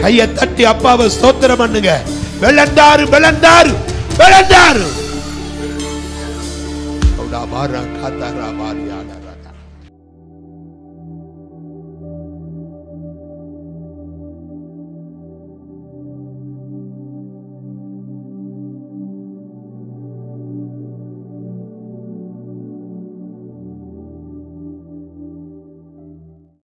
கையை தட்டி அப்பாவை ஸ்தோத்திரம் பண்ணுங்க. வெள்ளந்தாரு வெள்ளந்தாரு வெள்ளந்தாரு.